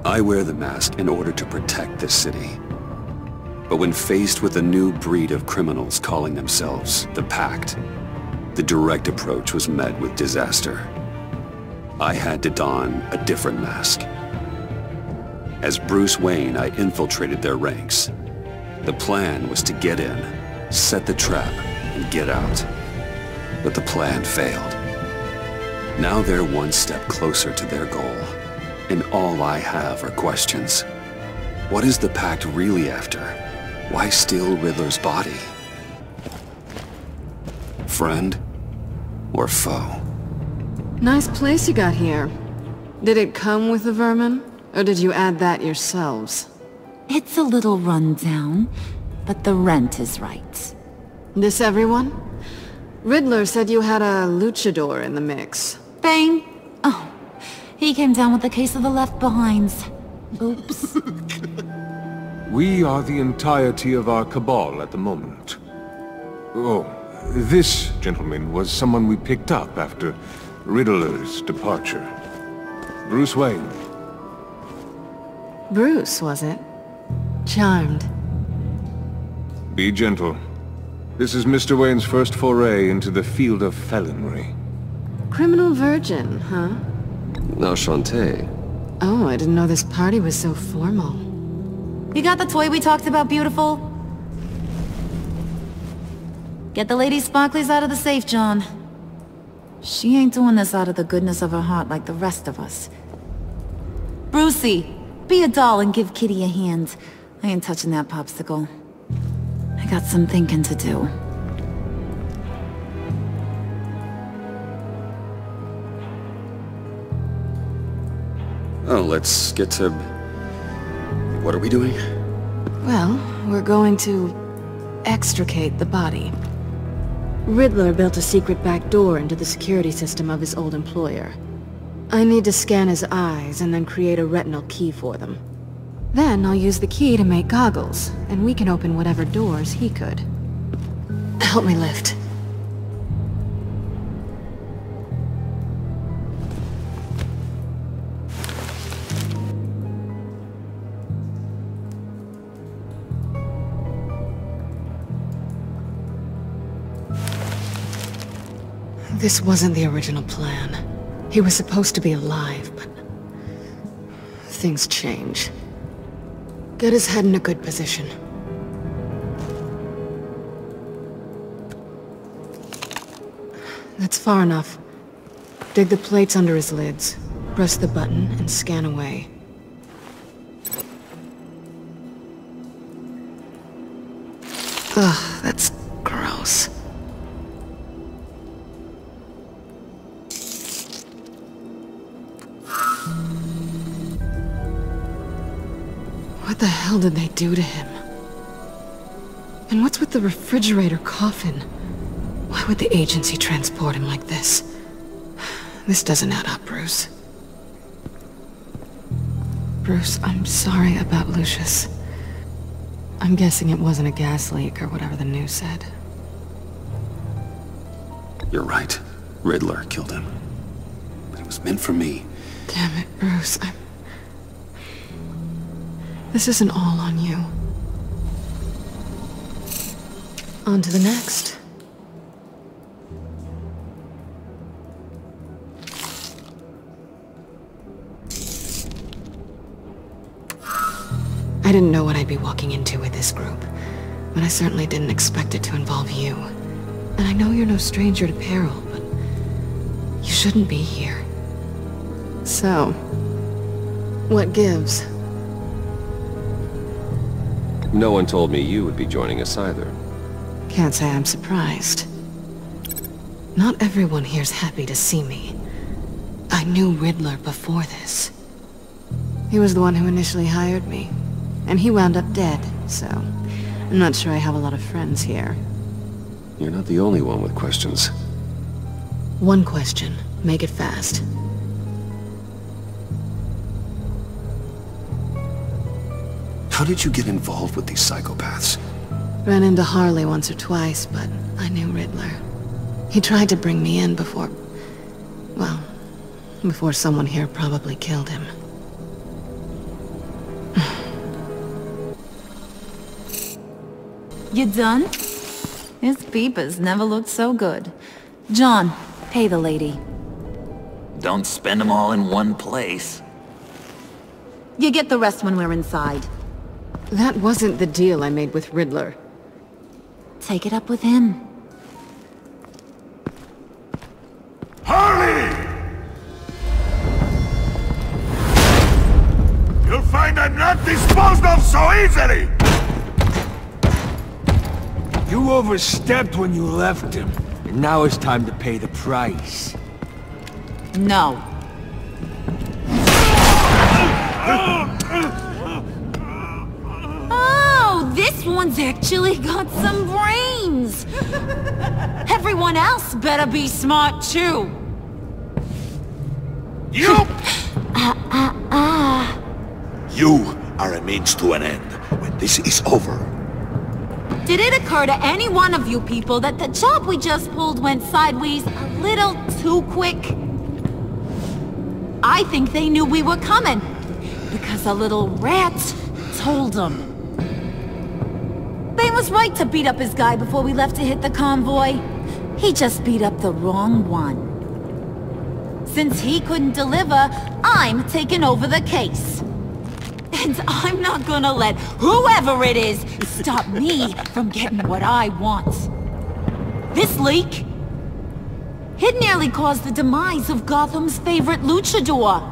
I wear the mask in order to protect this city. But when faced with a new breed of criminals calling themselves the Pact, the direct approach was met with disaster. I had to don a different mask. As Bruce Wayne, I infiltrated their ranks. The plan was to get in, set the trap, and get out. But the plan failed. Now they're one step closer to their goal, and all I have are questions. What is the Pact really after? Why steal Riddler's body? Friend or foe? Nice place you got here. Did it come with the vermin, or did you add that yourselves? It's a little run down, but the rent is right. This everyone? Riddler said you had a luchador in the mix. Bane? Oh, he came down with a case of the left-behinds. Oops. We are the entirety of our cabal at the moment. Oh, this gentleman was someone we picked up after Riddler's departure. Bruce Wayne. Bruce, was it? Charmed. Be gentle. This is Mr. Wayne's first foray into the field of felonry. Criminal virgin, huh? Enchanté. Oh, I didn't know this party was so formal. You got the toy we talked about, beautiful? Get the lady sparklies out of the safe, John. She ain't doing this out of the goodness of her heart like the rest of us. Brucey, be a doll and give Kitty a hand. I ain't touching that popsicle. I got some thinking to do. Oh, let's get to... What are we doing? Well, we're going to extricate the body. Riddler built a secret back door into the security system of his old employer. I need to scan his eyes and then create a retinal key for them. Then I'll use the key to make goggles, and we can open whatever doors he could. Help me lift. This wasn't the original plan. He was supposed to be alive, but... things change. Get his head in a good position. That's far enough. Dig the plates under his lids. Press the button and scan away. Ugh, that's gross. What the hell did they do to him? And what's with the refrigerator coffin? Why would the agency transport him like this? This doesn't add up, Bruce. Bruce, I'm sorry about Lucius. I'm guessing it wasn't a gas leak or whatever the news said. You're right. Riddler killed him. But it was meant for me. Damn it, Bruce. This isn't all on you. On to the next. I didn't know what I'd be walking into with this group, but I certainly didn't expect it to involve you. And I know you're no stranger to peril, but you shouldn't be here. So, what gives? No one told me you would be joining us either. Can't say I'm surprised. Not everyone here's happy to see me. I knew Riddler before this. He was the one who initially hired me, and he wound up dead, so I'm not sure I have a lot of friends here. You're not the only one with questions. One question. Make it fast. How did you get involved with these psychopaths? Ran into Harley once or twice, but I knew Riddler. He tried to bring me in before... well, before someone here probably killed him. You done? His peepers never looked so good. John, pay the lady. Don't spend them all in one place. You get the rest when we're inside. That wasn't the deal I made with Riddler. Take it up with him. Harley! You'll find I'm not disposed of so easily! You overstepped when you left him, and now it's time to pay the price. No. Oh, this one's actually got some brains! Everyone else better be smart too! You! You are a means to an end. When this is over, Did it occur to any one of you people that the job we just pulled went sideways a little too quick? I think they knew we were coming, because a little rat told them. They was right to beat up his guy before we left to hit the convoy. He just beat up the wrong one. Since he couldn't deliver, I'm taking over the case. And I'm not gonna let whoever it is stop me from getting what I want. This leak, it nearly caused the demise of Gotham's favorite luchador.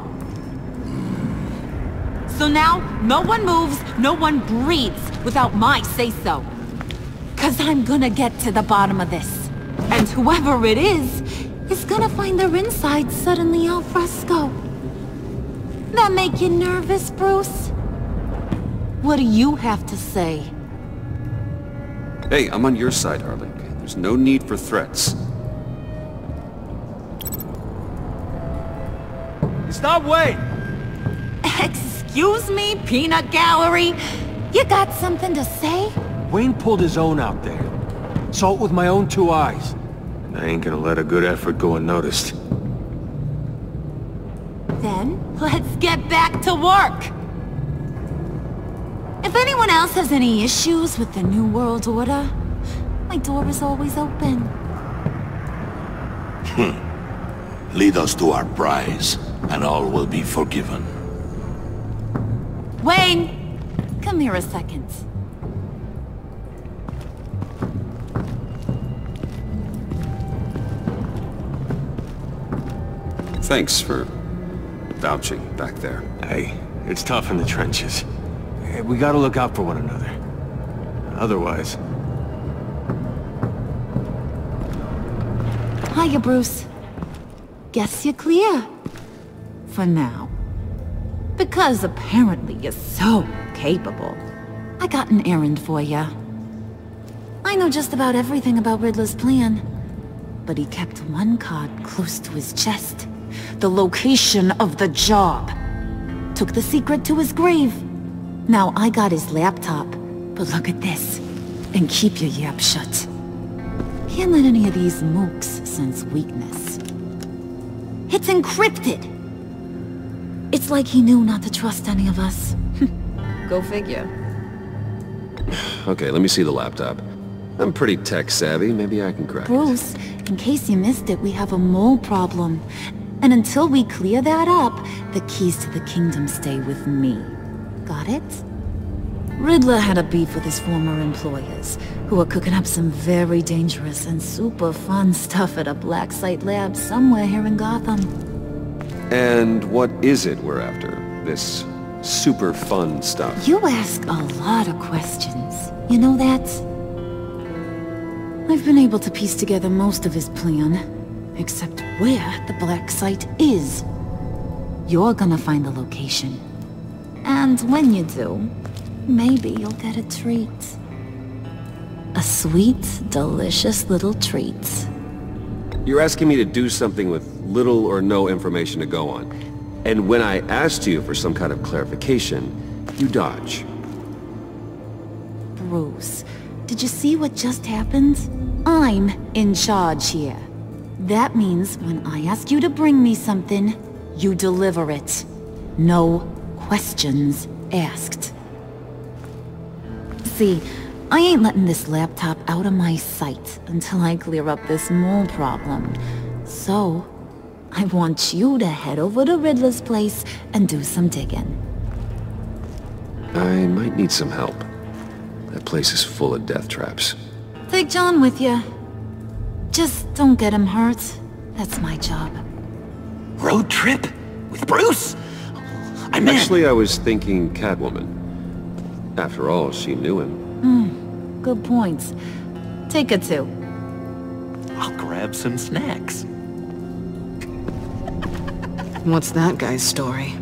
So now, no one moves, no one breathes without my say-so. 'Cause I'm gonna get to the bottom of this. And whoever it is gonna find their insides suddenly al fresco. That make you nervous, Bruce? What do you have to say? Hey, I'm on your side, Harley. There's no need for threats. Stop waiting! Excuse me, peanut gallery? You got something to say? Wayne pulled his own out there. Saw it with my own two eyes. And I ain't gonna let a good effort go unnoticed. Then, let's get back to work! If anyone else has any issues with the New World Order, my door is always open. lead us to our prize, and all will be forgiven. Wayne! Come here a second. Thanks for vouching back there. Hey, it's tough in the trenches. Hey, we gotta look out for one another. Otherwise... Hiya, Bruce. Guess you're clear. For now. Because apparently you're so capable. I got an errand for ya. I know just about everything about Riddler's plan. But he kept one card close to his chest. The location of the job. Took the secret to his grave. Now I got his laptop. But look at this. And keep your yap shut. Can't let any of these mooks sense weakness. It's encrypted! It's like he knew not to trust any of us. Go figure. Okay, let me see the laptop. I'm pretty tech-savvy, maybe I can crack it. Bruce, in case you missed it, we have a mole problem. And until we clear that up, the keys to the kingdom stay with me. Got it? Riddler had a beef with his former employers, who were cooking up some very dangerous and super fun stuff at a black site lab somewhere here in Gotham. And what is it we're after? This super fun stuff? You ask a lot of questions. You know that? I've been able to piece together most of his plan, except where the black site is. You're gonna find the location. And when you do, maybe you'll get a treat. A sweet, delicious little treat. You're asking me to do something with little or no information to go on. And when I asked you for some kind of clarification, you dodge. Bruce, did you see what just happened? I'm in charge here. That means when I ask you to bring me something, you deliver it. No questions asked. See, I ain't letting this laptop out of my sight until I clear up this mole problem. So, I want you to head over to Riddler's place and do some digging. I might need some help. That place is full of death traps. Take John with you. Just don't get him hurt. That's my job. Road trip? With Bruce? I'm in. Actually, I was thinking Catwoman. After all, she knew him. Good points. Take her too. I'll grab some snacks. What's that guy's story?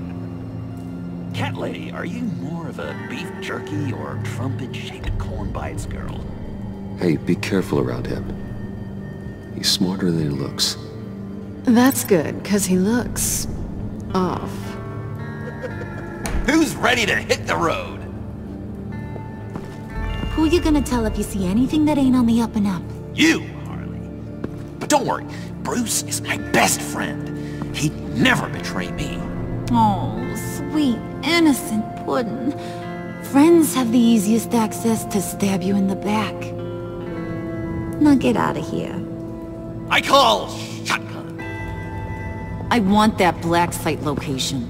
Cat lady, are you more of a beef jerky or trumpet-shaped corn bites girl? Hey, be careful around him. He's smarter than he looks. That's good, 'cause he looks... off. Who's ready to hit the road? Who you gonna tell if you see anything that ain't on the up and up? You, Harley. But don't worry, Bruce is my best friend. He'd never betray me. Oh, sweet, innocent puddin'. Friends have the easiest access to stab you in the back. Now get out of here. I call shotgun. I want that black site location.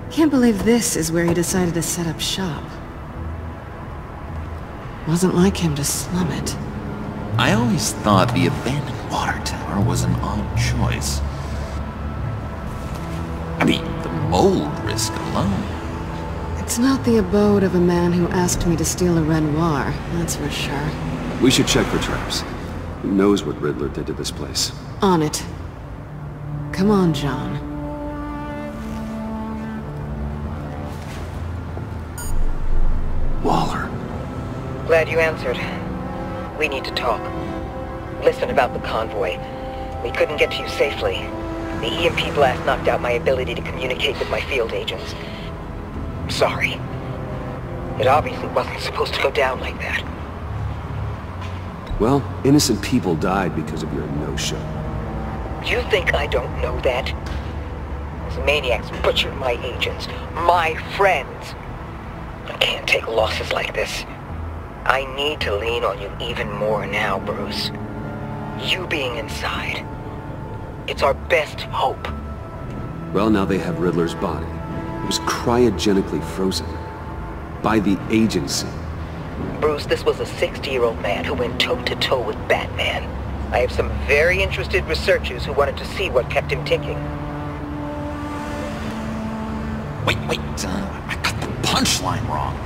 Can't believe this is where he decided to set up shop. Wasn't like him to slum it. I always thought the abandoned water tower was an odd choice. I mean, the mold risk alone. It's not the abode of a man who asked me to steal a Renoir, that's for sure. We should check for traps. Who knows what Riddler did to this place? On it. Come on, John. Waller. Glad you answered. We need to talk. Listen about the convoy. We couldn't get to you safely. The EMP blast knocked out my ability to communicate with my field agents. I'm sorry. It obviously wasn't supposed to go down like that. Well, innocent people died because of your no-show. You think I don't know that? Those maniacs butchered my agents, my friends. I can't take losses like this. I need to lean on you even more now, Bruce. You being inside. It's our best hope. Well, now they have Riddler's body. It was cryogenically frozen. By the agency. Bruce, this was a 60-year-old man who went toe-to-toe with Batman. I have some very interested researchers who wanted to see what kept him ticking. Wait, I got the punchline wrong.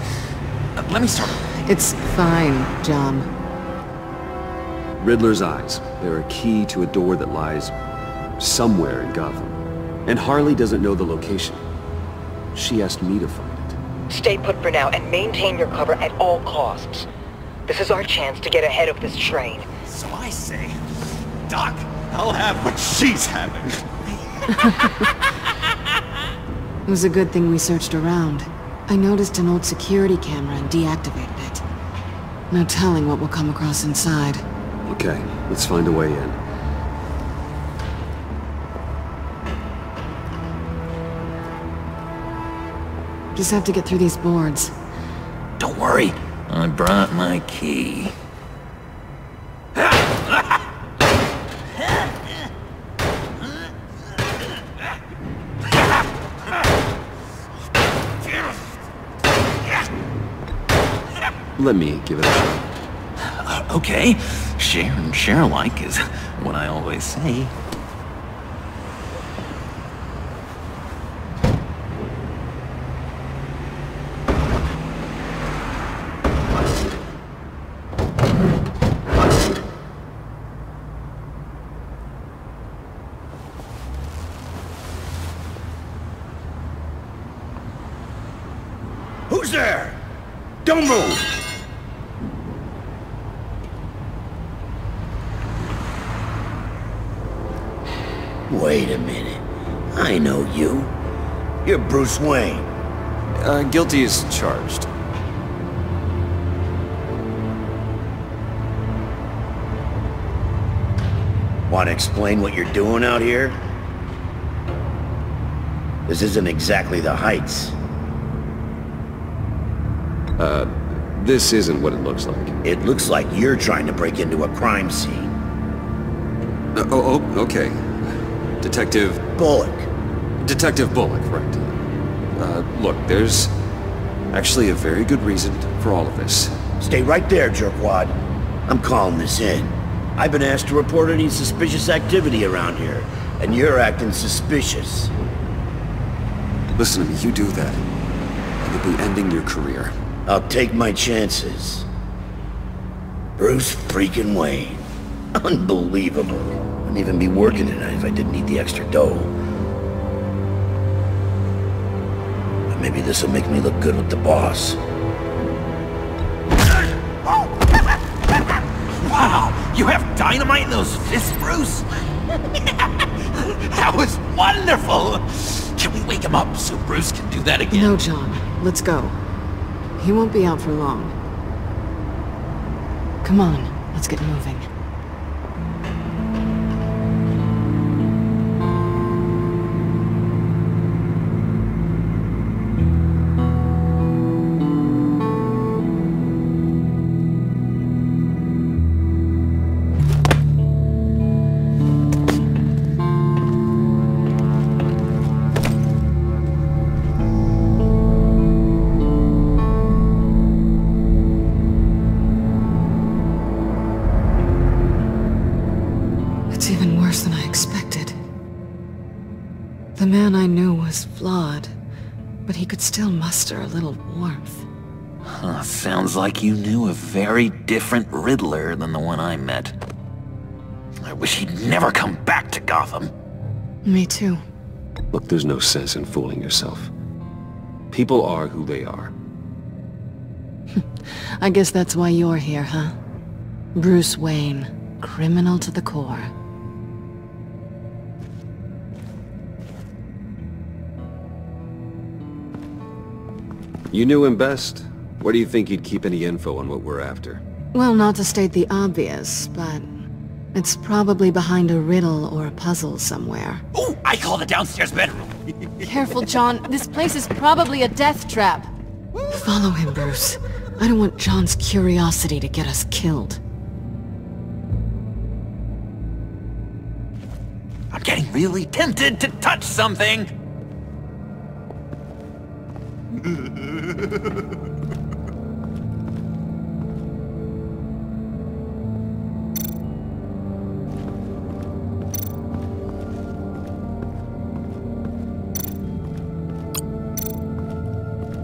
Let me start over. It's fine, John. Riddler's eyes. They're a key to a door that lies somewhere in Gotham. And Harley doesn't know the location. She asked me to find it. Stay put for now and maintain your cover at all costs. This is our chance to get ahead of this train. So I say, Doc, I'll have what she's having. It was a good thing we searched around. I noticed an old security camera and deactivated it. No telling what we'll come across inside. Okay, let's find a way in. Just have to get through these boards. Don't worry, I brought my key. Let me give it a shot. Okay, share and share alike is what I always say. Who's there? Don't move! Wait a minute. I know you. You're Bruce Wayne. Guilty as charged. Want to explain what you're doing out here? This isn't exactly the Heights. This isn't what it looks like. It looks like you're trying to break into a crime scene. Okay. Detective Bullock. Detective Bullock, right. Look, there's actually a very good reason for all of this. Stay right there, jerkwad. I'm calling this in. I've been asked to report any suspicious activity around here, and you're acting suspicious. Listen to me, you do that, and you'll be ending your career. I'll take my chances. Bruce freaking Wayne. Unbelievable. Wouldn't even be working tonight if I didn't need the extra dough. But maybe this'll make me look good with the boss. Wow! You have dynamite in those fists, Bruce? That was wonderful! Can we wake him up so Bruce can do that again? No, John. Let's go. He won't be out for long. Come on, let's get moving. The man I knew was flawed, but he could still muster a little warmth. Huh, sounds like you knew a very different Riddler than the one I met. I wish he'd never come back to Gotham. Me too. Look, there's no sense in fooling yourself. People are who they are. I guess that's why you're here, huh? Bruce Wayne, criminal to the core. You knew him best. Where do you think he'd keep any info on what we're after? Well, not to state the obvious, but it's probably behind a riddle or a puzzle somewhere. Oh, I call the downstairs bedroom. Careful, John. This place is probably a death trap. Follow him, Bruce. I don't want John's curiosity to get us killed. I'm getting really tempted to touch something.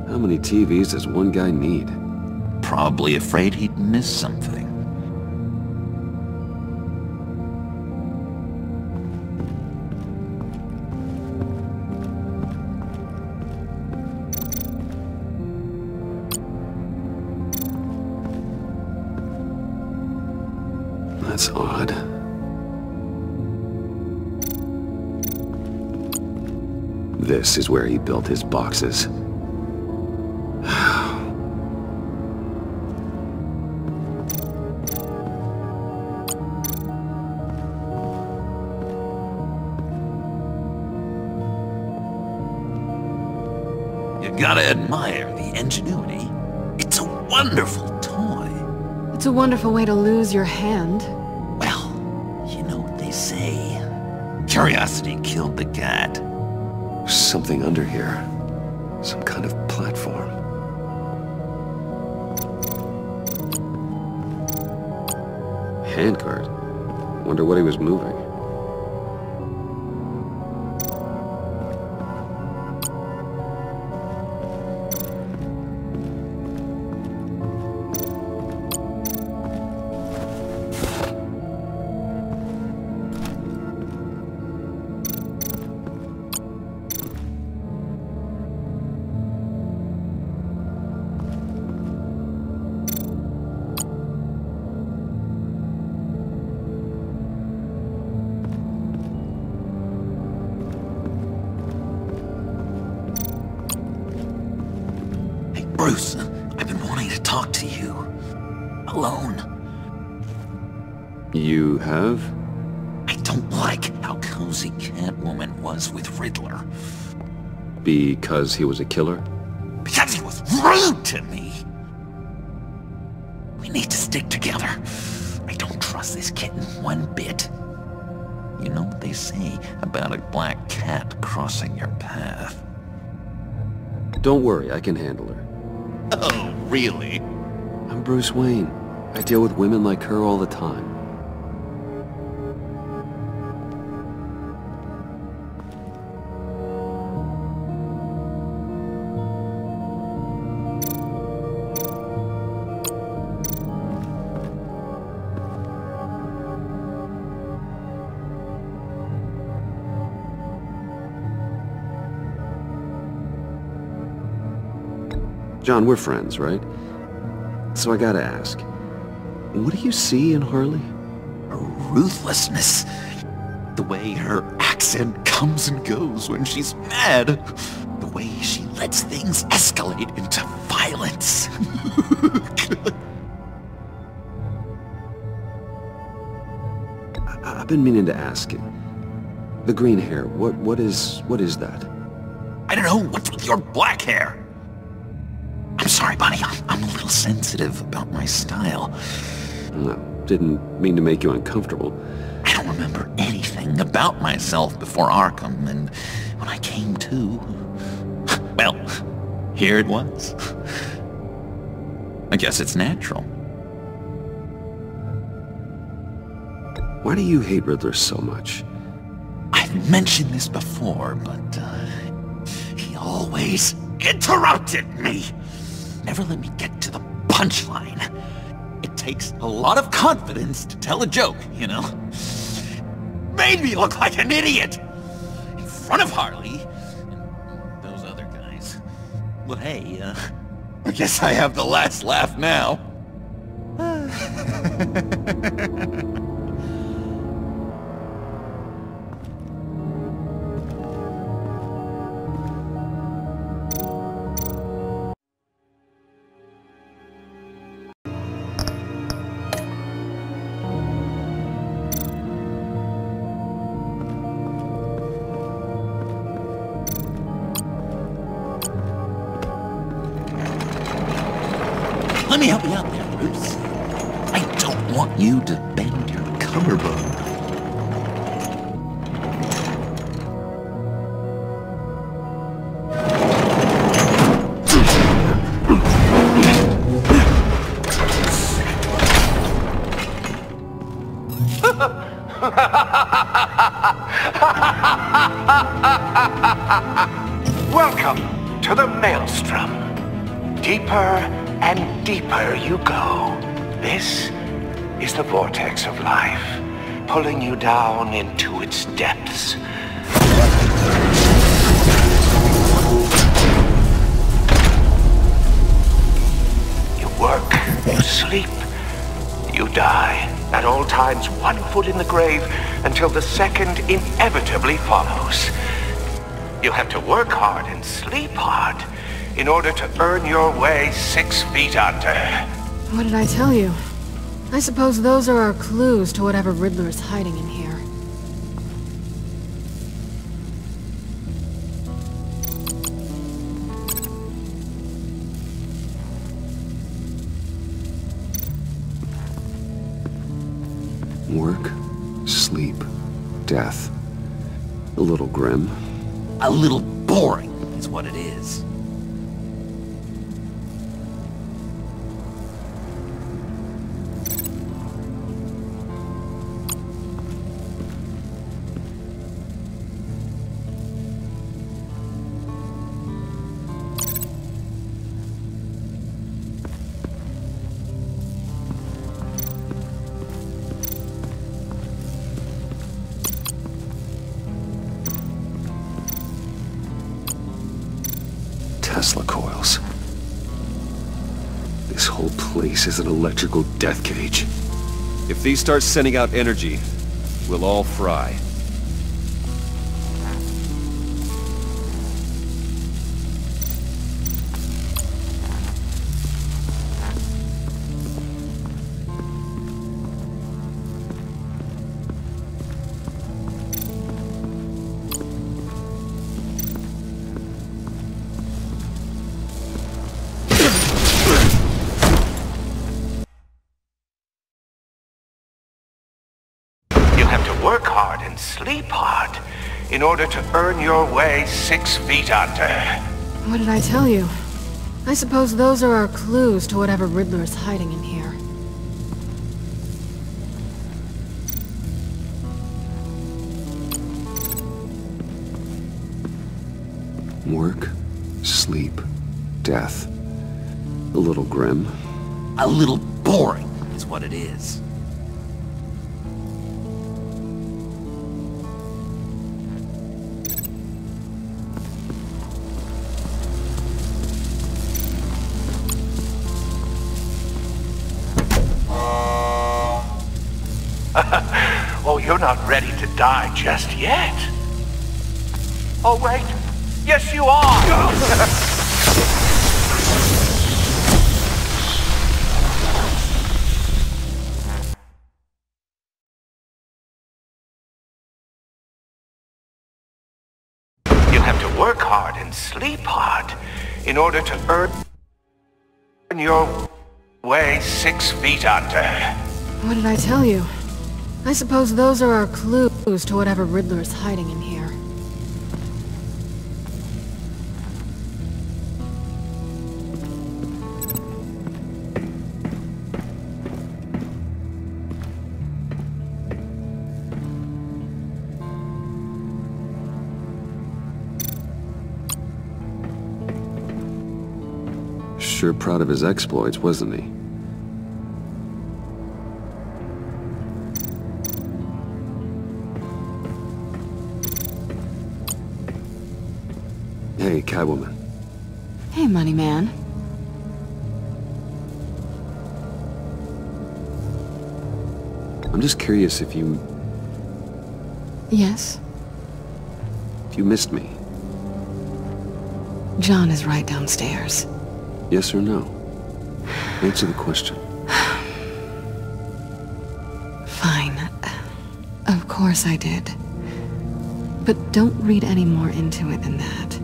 How many TVs does one guy need? Probably afraid he'd miss something. That's odd. This is where he built his boxes. You gotta admire the ingenuity. It's a wonderful toy. It's a wonderful way to lose your hand. Well, you know what they say. Curiosity killed the cat. There's something under here. Some kind of platform. Handcart. Wonder what he was moving. Bruce, I've been wanting to talk to you. Alone. You have? I don't like how cozy Catwoman was with Riddler. Because he was a killer? Because he was rude to me! We need to stick together. I don't trust this kitten one bit. You know what they say about a black cat crossing your path? Don't worry, I can handle her. Oh, really? I'm Bruce Wayne. I deal with women like her all the time. John, we're friends, right? So I gotta ask, what do you see in Harley? Her ruthlessness. The way her accent comes and goes when she's mad. The way she lets things escalate into violence. I've been meaning to ask you. The green hair, what is that? I don't know, what's with your black hair? I'm sorry, buddy, I'm a little sensitive about my style. No, didn't mean to make you uncomfortable. I don't remember anything about myself before Arkham, and when I came to... well, here it was. I guess it's natural. Why do you hate Riddler so much? I've mentioned this before, but he always interrupted me. Never let me get to the punchline. It takes a lot of confidence to tell a joke, you know? Made me look like an idiot! In front of Harley and those other guys. Well, hey, I guess I have the last laugh now. Let me help you out there, Bruce. I don't want you to bend your collarbone. Welcome to the Maelstrom. Deeper and deeper you go. This is the vortex of life, pulling you down into its depths. You work, you sleep, you die. At all times, 1 foot in the grave until the second inevitably follows. You have to work hard and sleep hard in order to earn your way 6 feet under. What did I tell you? I suppose those are our clues to whatever Riddler is hiding in here. Work, sleep, death. A little grim. A little boring is what it is. Tesla coils. This whole place is an electrical death cage. If these start sending out energy, we'll all fry. sleep hard in order to earn your way 6 feet under. What did I tell you? I suppose those are our clues to whatever Riddler is hiding in here. Work, sleep, death. A little grim. A little boring is what it is. Oh, you're not ready to die just yet. Oh, wait. Yes, you are! You have to work hard and sleep hard in order to earn your way 6 feet under. What did I tell you? I suppose those are our clues to whatever Riddler is hiding in here. Sure proud of his exploits, wasn't he? Hey, Catwoman. Hey, Money Man. I'm just curious if you... Yes? If you missed me. John is right downstairs. Yes or no? Answer the question. Fine. Of course I did. But don't read any more into it than that.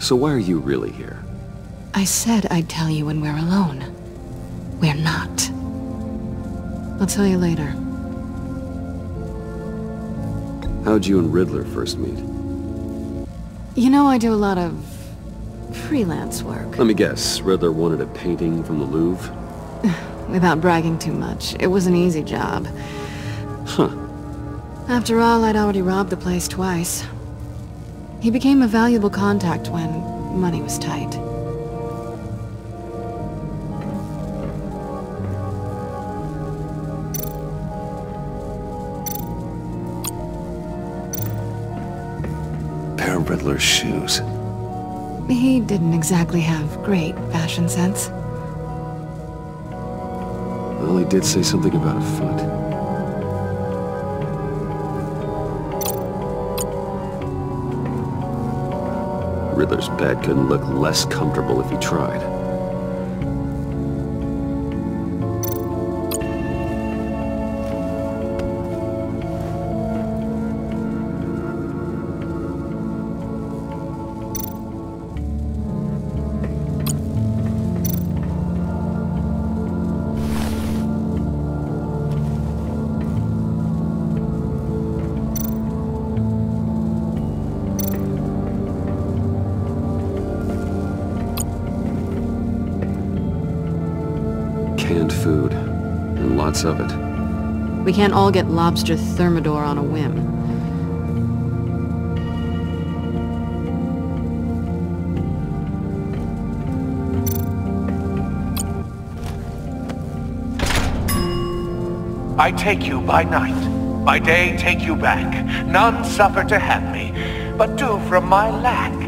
So why are you really here? I said I'd tell you when we're alone. We're not. I'll tell you later. How'd you and Riddler first meet? You know, I do a lot of freelance work. Let me guess, Riddler wanted a painting from the Louvre? Without bragging too much, it was an easy job. Huh. After all, I'd already robbed the place twice. He became a valuable contact when money was tight. Pair of Riddler's shoes. He didn't exactly have great fashion sense. Well, he did say something about a foot. Riddler's bed couldn't look less comfortable if he tried. Canned food, and lots of it. We can't all get lobster thermidor on a whim. I take you by night, by day take you back. None suffer to have me, but do from my lack.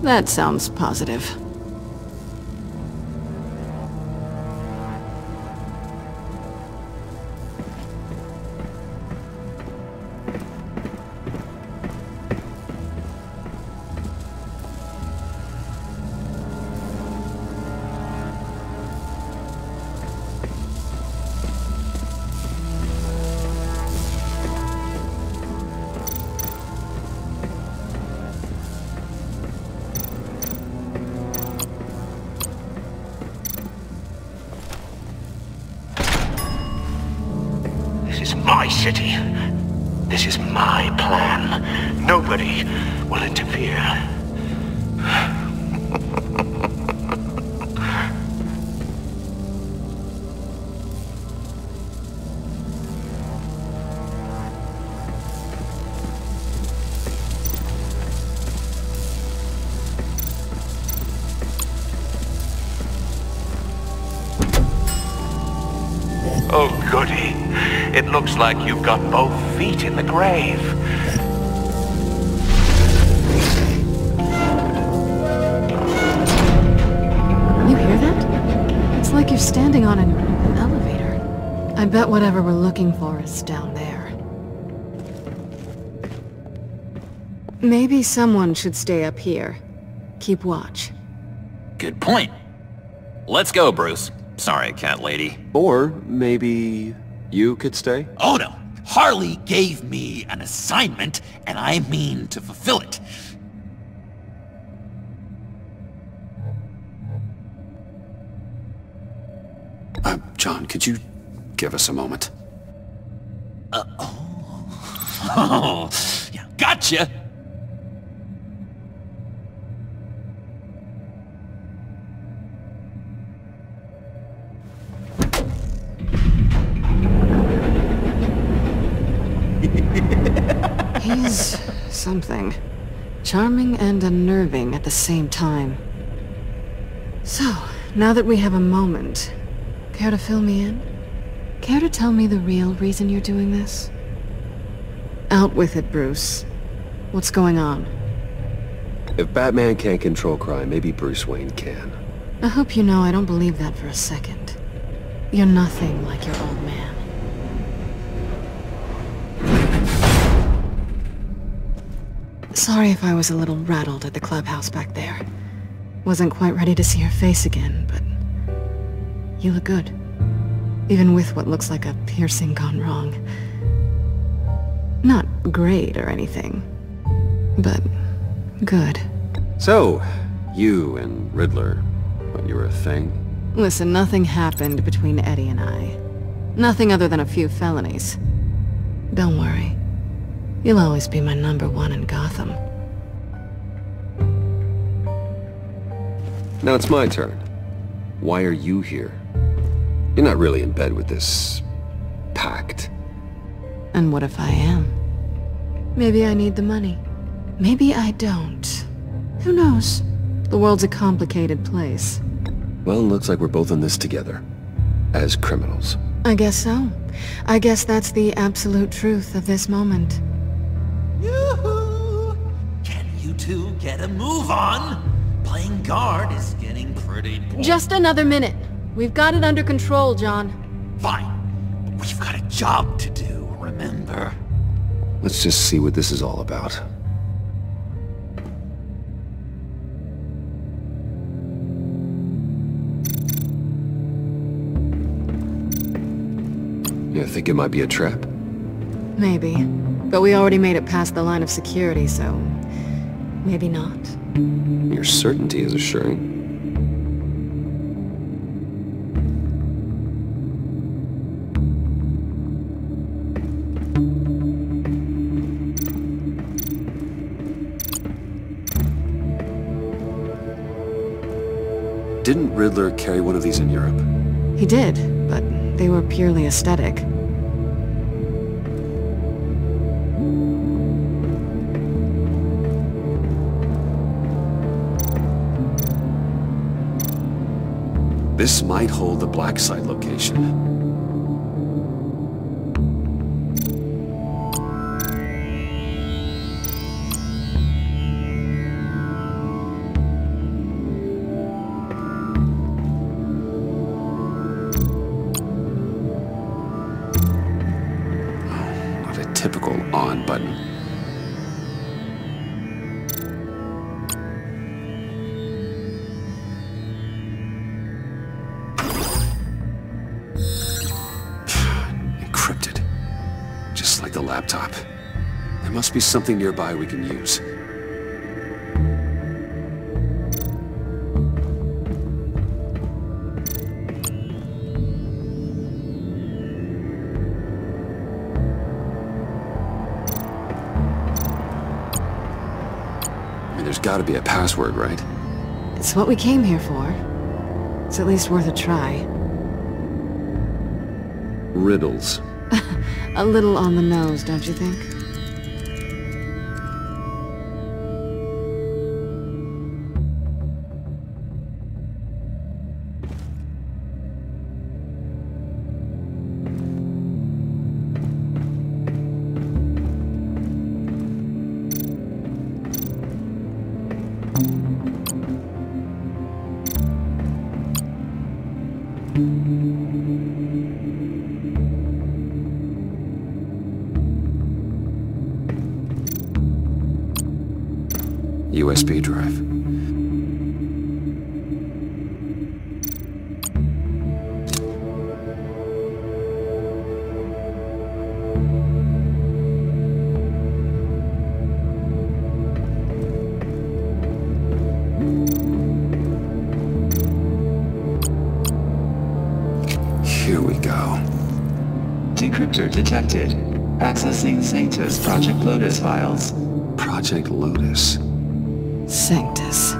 That sounds positive. my city. This is my plan. Nobody will interfere. Oh, goody. It looks like you've got both feet in the grave. You hear that? It's like you're standing on an elevator. I bet whatever we're looking for is down there. Maybe someone should stay up here. Keep watch. Good point. Let's go, Bruce. Sorry, cat lady. Or maybe you could stay? Oh no! Harley gave me an assignment, and I mean to fulfill it. John, could you give us a moment? Oh, yeah, gotcha! He's something. Charming and unnerving at the same time. So, now that we have a moment, care to fill me in? Care to tell me the real reason you're doing this? Out with it, Bruce. What's going on? If Batman can't control crime, maybe Bruce Wayne can. I hope you know I don't believe that for a second. You're nothing like your old man. Sorry if I was a little rattled at the clubhouse back there. Wasn't quite ready to see your face again, but you look good. Even with what looks like a piercing gone wrong. Not great or anything, but good. So, you and Riddler, when you were a thing? Listen, nothing happened between Eddie and I. Nothing other than a few felonies. Don't worry. You'll always be my #1 in Gotham. Now it's my turn. Why are you here? You're not really in bed with this pact. And what if I am? Maybe I need the money. Maybe I don't. Who knows? The world's a complicated place. Well, looks like we're both in this together. As criminals. I guess so. I guess that's the absolute truth of this moment. Yoo-hoo! Can you two get a move on? Playing guard is getting pretty boring. Just another minute. We've got it under control, John. Fine. But we've got a job to do, remember? Let's just see what this is all about. You think it might be a trap? Maybe. But we already made it past the line of security, so maybe not. Your certainty is assuring. Didn't Riddler carry one of these in Europe? He did, but they were purely aesthetic. This might hold the black site location. Not a typical on button. Like the laptop. There must be something nearby we can use. gotta be a password, right? It's what we came here for. It's at least worth a try. Riddles. A little on the nose, don't you think? USB drive. Here we go. Decryptor detected. Accessing Sanctus Project Lotus files. Project Lotus. Sanctus.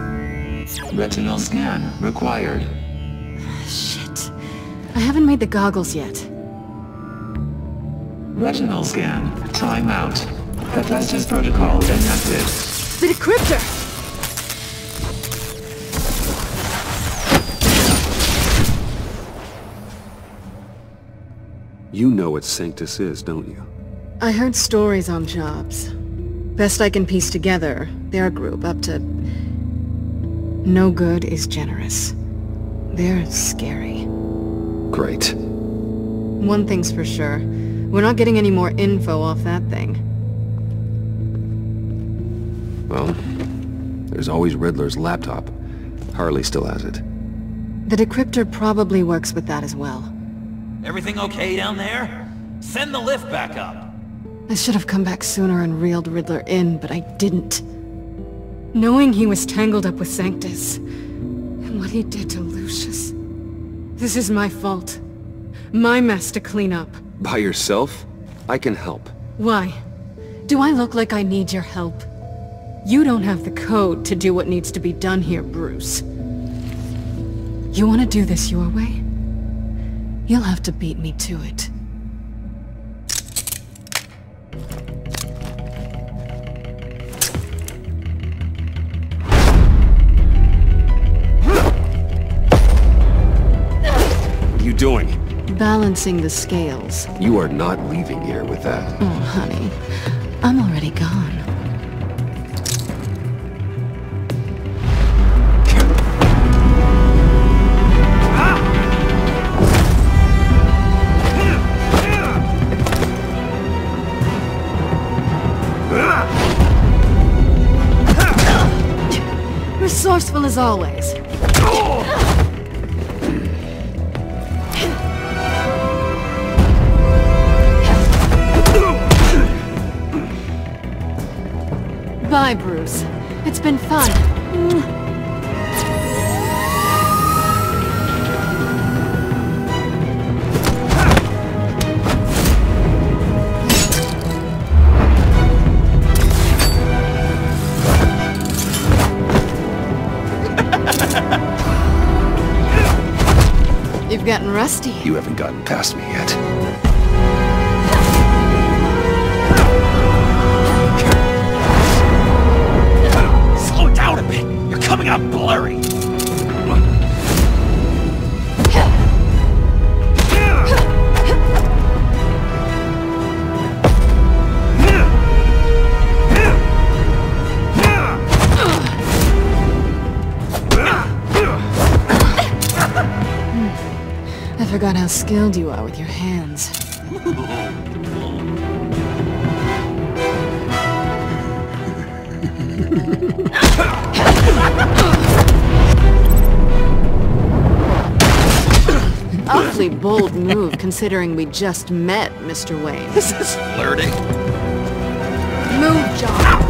Retinal scan required. Shit. I haven't made the goggles yet. Retinal scan. Timeout. Hephaestus protocol enacted. The decryptor! You know what Sanctus is, don't you? I heard stories on jobs. Best I can piece together, their group up to... No good is generous. They're scary. Great. One thing's for sure. We're not getting any more info off that thing. Well, there's always Riddler's laptop. Harley still has it. The decryptor probably works with that as well. Everything okay down there? Send the lift back up. I should have come back sooner and reeled Riddler in, but I didn't. Knowing he was tangled up with Sanctus, and what he did to Lucius. This is my fault. My mess to clean up. By yourself? I can help. Why? Do I look like I need your help? You don't have the code to do what needs to be done here, Bruce. You want to do this your way? You'll have to beat me to it. What are you doing? Balancing the scales. You are not leaving here with that. Oh, honey. I'm already gone. Resourceful as always. Bye, Bruce. It's been fun. You've gotten rusty. You haven't gotten past me yet. Slow it down a bit. You're coming out blurry. I forgot how skilled you are with your hands. Awfully bold move, considering we just met, Mr. Wayne. This is flirting. Move, John.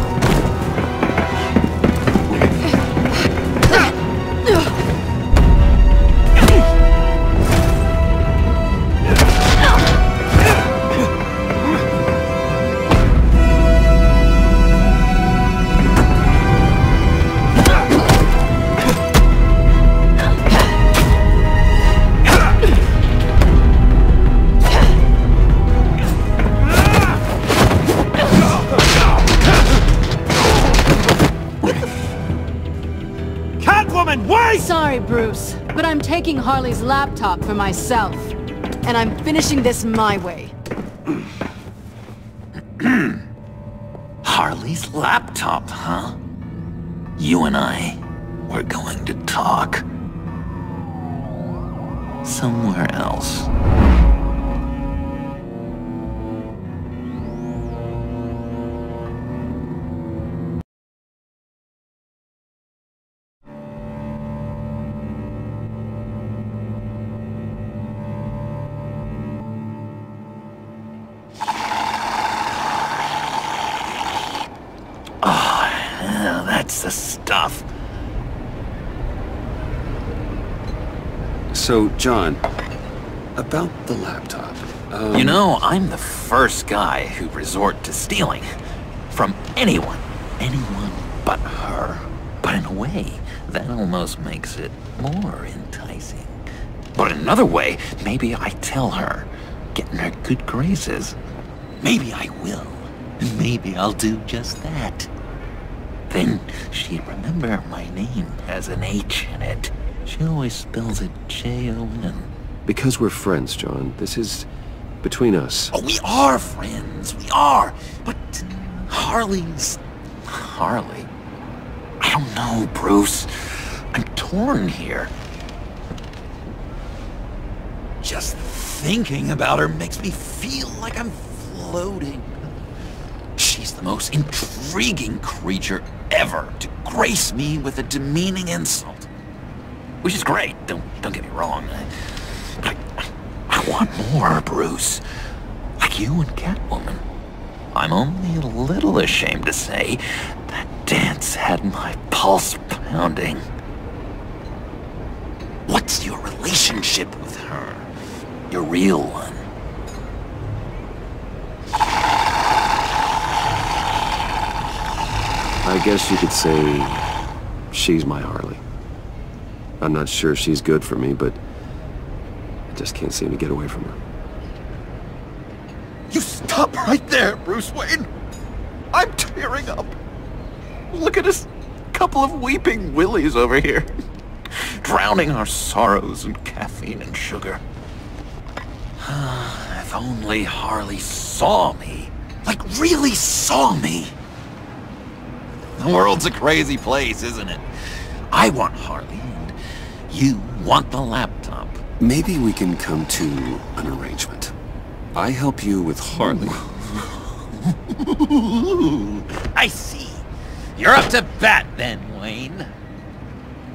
Bruce, but I'm taking Harley's laptop for myself. And I'm finishing this my way. Harley's laptop, huh? You and I, we're going to talk. Somewhere else. That's the stuff. So, John, about the laptop. You know, I'm the first guy who'd resort to stealing. From anyone. Anyone but her. But in a way, that almost makes it more enticing. But in another way, maybe I tell her, get in her good graces. Maybe I will. And maybe I'll do just that. Then she'd remember my name has an H in it. She always spells it J-O-N. Because we're friends, John. This is between us. Oh, we are friends. We are. But Harley's... Harley? I don't know, Bruce. I'm torn here. Just thinking about her makes me feel like I'm floating. She's the most intriguing creature ever to grace me with a demeaning insult. Which is great, don't get me wrong. But I want more, Bruce. Like you and Catwoman. I'm only a little ashamed to say that dance had my pulse pounding. What's your relationship with her? Your real one? I guess you could say she's my Harley. I'm not sure she's good for me, but I just can't seem to get away from her. You stop right there, Bruce Wayne! I'm tearing up. Look at us, couple of weeping willies over here. Drowning our sorrows in caffeine and sugar. If only Harley saw me. Like, really saw me. The world's a crazy place, isn't it? I want Harley, and you want the laptop. Maybe we can come to an arrangement. I help you with Harley. I see. You're up to bat then, Wayne.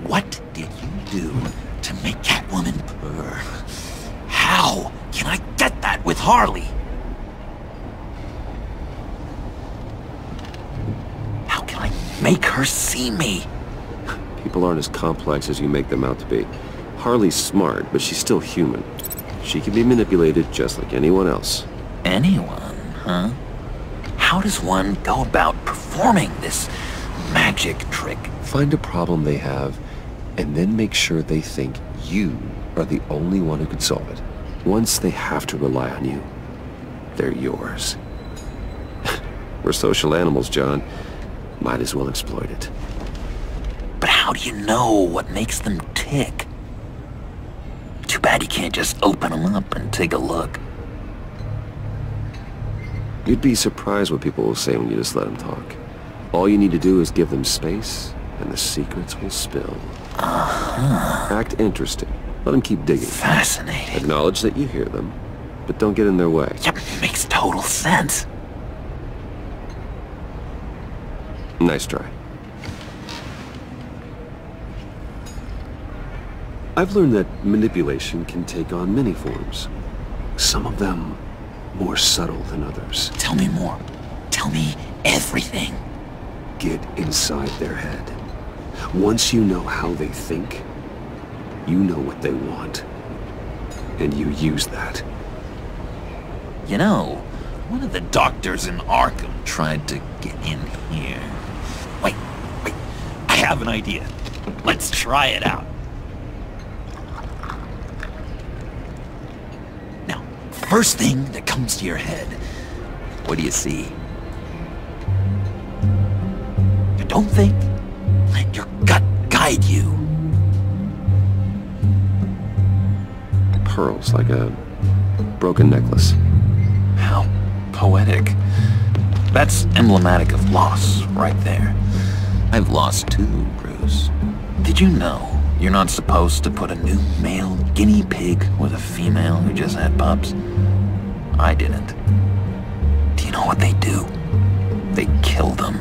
What did you do to make Catwoman purr? How can I get that with Harley? How can I make her see me? People aren't as complex as you make them out to be. Harley's smart, but she's still human. She can be manipulated just like anyone else. Anyone, huh? How does one go about performing this magic trick? Find a problem they have, and then make sure they think you are the only one who can solve it. Once they have to rely on you, they're yours. We're social animals, John. Might as well exploit it. But how do you know what makes them tick? Too bad you can't just open them up and take a look. You'd be surprised what people will say when you just let them talk. All you need to do is give them space, and the secrets will spill. Act interesting. Let them keep digging. Fascinating. Acknowledge that you hear them, but don't get in their way. Yep, makes total sense. Nice try. I've learned that manipulation can take on many forms. Some of them more subtle than others. Tell me more. Tell me everything. Get inside their head. Once you know how they think, you know what they want. And you use that. You know, one of the doctors in Arkham tried to get in here. Wait. I have an idea. Let's try it out. Now, first thing that comes to your head, what do you see? Don't think. Let your gut guide you. pearls, like a broken necklace. How poetic. That's emblematic of loss, right there. I've lost too, Bruce. Did you know you're not supposed to put a new male guinea pig with a female who just had pups? I didn't. Do you know what they do? They kill them.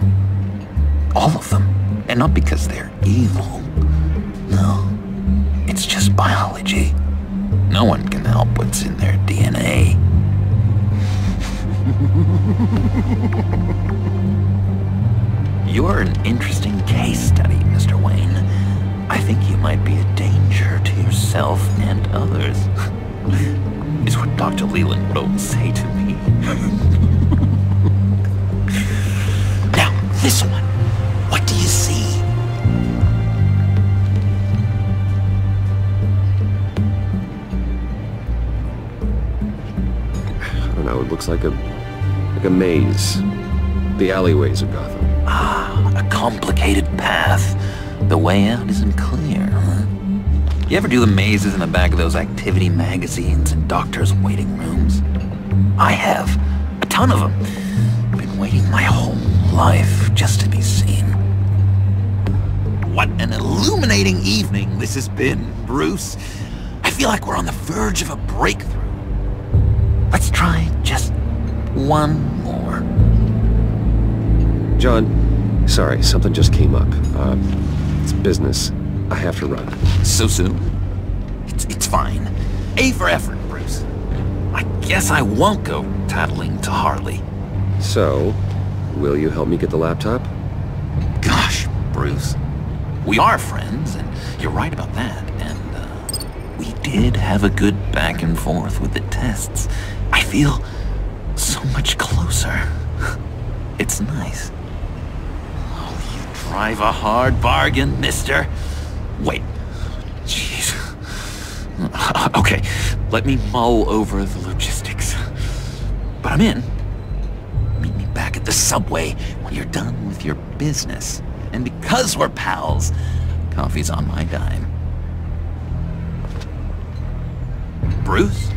All of them. And not because they're evil. No. It's just biology. No one can help what's in their DNA. You're an interesting case study, Mr. Wayne. I think you might be a danger to yourself and others. Is what Dr. Leland would always say to me. Now, this one. What do you see? I don't know, it looks like a maze. The alleyways of Gotham. Ah, a complicated path. The way out isn't clear, huh? You ever do the mazes in the back of those activity magazines and doctors' waiting rooms? I have. A ton of them. I've been waiting my whole life just to be seen. What an illuminating evening this has been, Bruce. I feel like we're on the verge of a breakthrough. Let's try just one more. John, sorry, something just came up. It's business. I have to run. So soon? It's fine. A for effort, Bruce. I guess I won't go tattling to Harley. So, will you help me get the laptop? Gosh, Bruce. We are friends, and you're right about that. And, we did have a good back and forth with the tests. I feel so much closer. It's nice. Oh, you drive a hard bargain, mister. Wait. Jeez. Okay, let me mull over the logistics. But I'm in. Meet me back at the subway when you're done with your business. And because we're pals, coffee's on my dime. Bruce?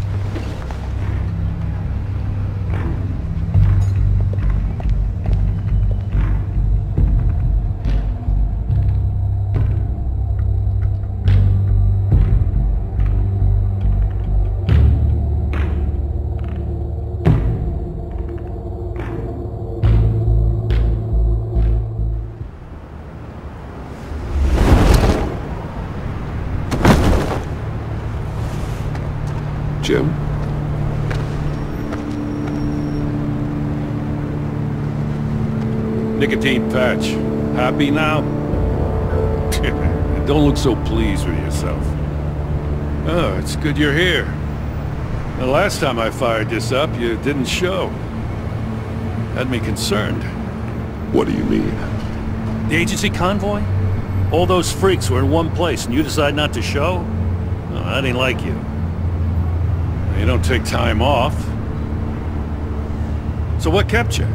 Jim? Nicotine patch. Happy now? Don't look so pleased with yourself. Oh, it's good you're here. The last time I fired this up, you didn't show. Had me concerned. What do you mean? The agency convoy? All those freaks were in one place and you decide not to show? Oh, I didn't like you. You don't take time off. So what kept you?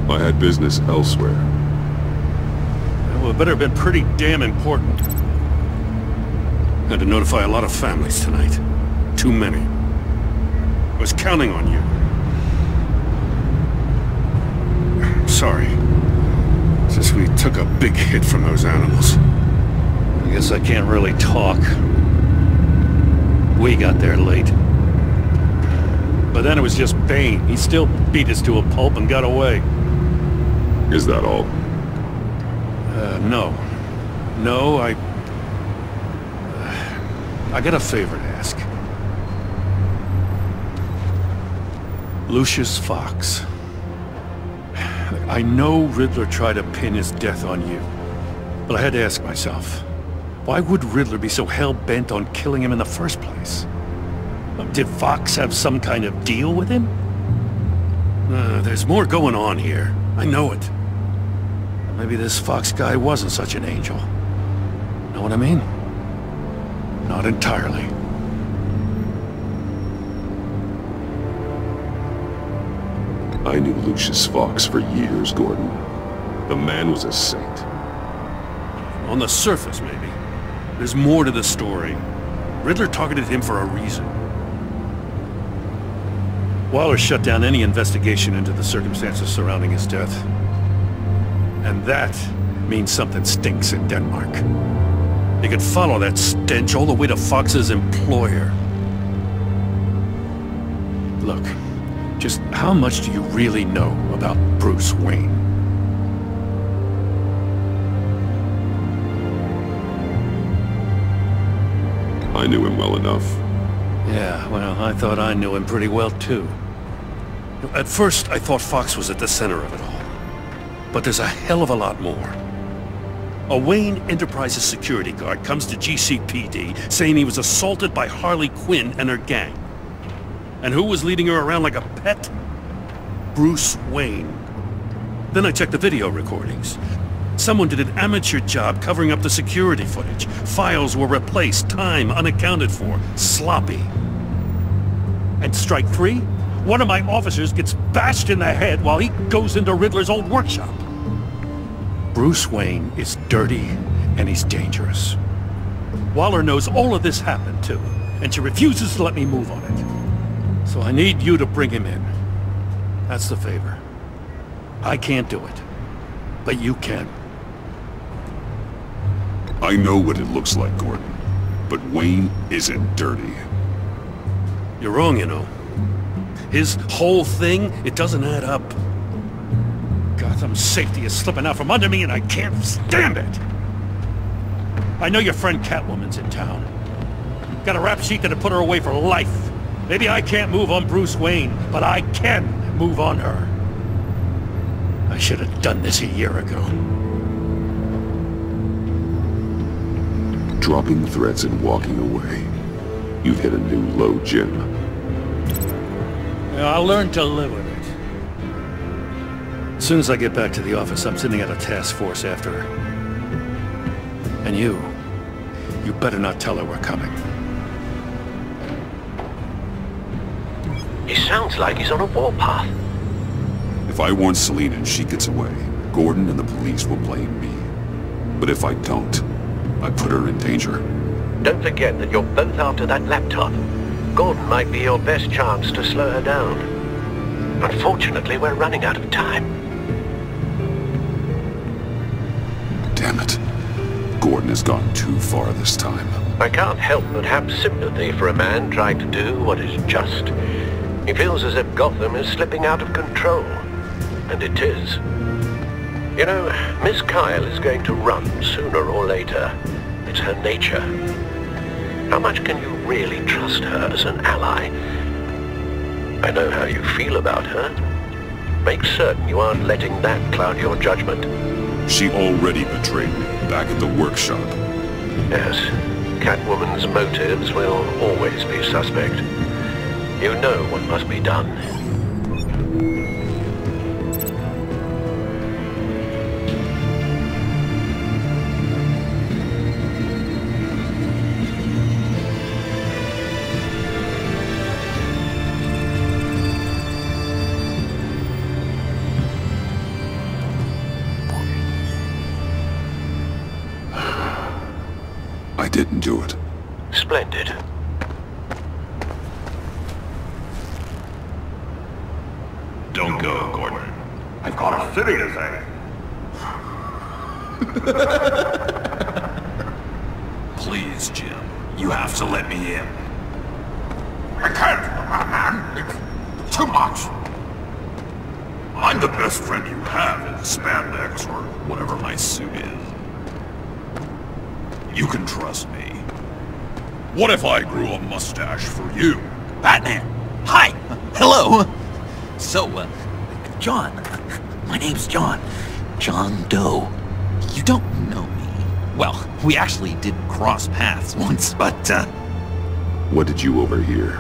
I had business elsewhere. Well, it better have been pretty damn important. Had to notify a lot of families tonight. Too many. I was counting on you. Sorry. Since we took a big hit from those animals. I guess I can't really talk. We got there late. But then it was just Bane. He still beat us to a pulp and got away. Is that all? No. No, I got a favor to ask. Lucius Fox. I know Riddler tried to pin his death on you. But I had to ask myself, why would Riddler be so hell-bent on killing him in the first place? Did Fox have some kind of deal with him? There's more going on here. I know it. Maybe this Fox guy wasn't such an angel. Know what I mean? Not entirely. I knew Lucius Fox for years, Gordon. The man was a saint. On the surface, maybe. There's more to the story. Riddler targeted him for a reason. Waller shut down any investigation into the circumstances surrounding his death. And that means something stinks in Denmark. You could follow that stench all the way to Fox's employer. Look, just how much do you really know about Bruce Wayne? I knew him well enough. Yeah, well, I thought I knew him pretty well, too. At first, I thought Fox was at the center of it all. But there's a hell of a lot more. A Wayne Enterprises security guard comes to GCPD saying he was assaulted by Harley Quinn and her gang. And who was leading her around like a pet? Bruce Wayne. Then I checked the video recordings. Someone did an amateur job covering up the security footage. Files were replaced, time unaccounted for, sloppy. And strike three? One of my officers gets bashed in the head while he goes into Riddler's old workshop. Bruce Wayne is dirty and he's dangerous. Waller knows all of this happened too, and she refuses to let me move on it. So I need you to bring him in. That's the favor. I can't do it, but you can. I know what it looks like, Gordon, but Wayne isn't dirty. You're wrong, you know. His whole thing, it doesn't add up. Gotham's safety is slipping out from under me and I can't stand it! I know your friend Catwoman's in town. Got a rap sheet that'd put her away for life. Maybe I can't move on Bruce Wayne, but I can move on her. I should have done this a year ago. Dropping threats and walking away. You've hit a new low, Jim. I'll learn to live with it. As soon as I get back to the office, I'm sending out a task force after her. And you better not tell her we're coming. He sounds like he's on a warpath. If I warn Selina and she gets away, Gordon and the police will blame me. But if I don't, I put her in danger. Don't forget that you're both after that laptop. Gordon might be your best chance to slow her down. Unfortunately, we're running out of time. Damn it. Gordon has gone too far this time. I can't help but have sympathy for a man trying to do what is just. He feels as if Gotham is slipping out of control. And it is. You know, Miss Kyle is going to run sooner or later. It's her nature. How much can you really trust her as an ally? I know how you feel about her. Make certain you aren't letting that cloud your judgment. She already betrayed me back at the workshop. Yes, Catwoman's motives will always be suspect. You know what must be done. I didn't do it. Splendid. Don't go, Gordon. I've got a city to save. Please, Jim. You have to let me in. I can't, man. It's too much. I'm the best friend you have in spandex or whatever my suit is. You can trust me. What if I grew a mustache for you? Batman! Hi! Hello! So, John. My name's John. John Doe. You don't know me. Well, we actually did cross paths once, but, What did you overhear?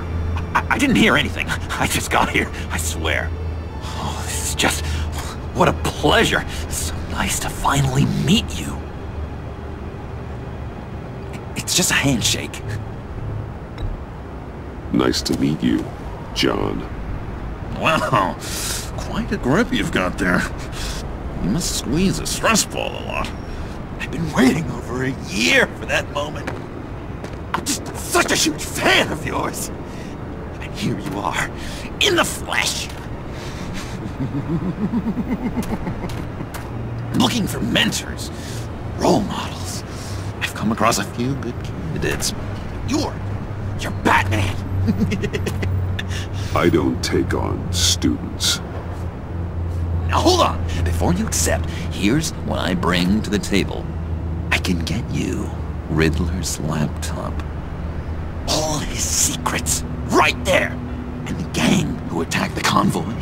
I didn't hear anything. I just got here, I swear. Oh, this is just... what a pleasure. So nice to finally meet you. It's just a handshake. Nice to meet you, John. Wow, quite a grip you've got there. You must squeeze a stress ball a lot. I've been waiting over a year for that moment. I'm just such a huge fan of yours. And here you are, in the flesh. Looking for mentors, role models. I've come across a few good candidates. You're Batman. I don't take on students. Now hold on. Before you accept, here's what I bring to the table. I can get you Riddler's laptop. All his secrets, right there. And the gang who attacked the convoy,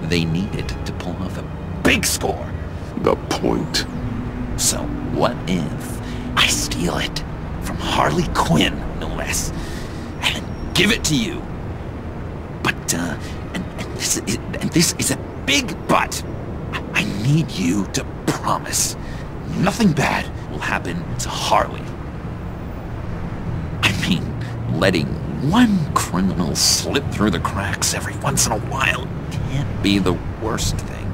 they needed to pull off a big score. The point. So what if I steal it from Harley Quinn, no less, and give it to you? But, and this is a big but. I need you to promise nothing bad will happen to Harley. I mean, letting one criminal slip through the cracks every once in a while can't be the worst thing.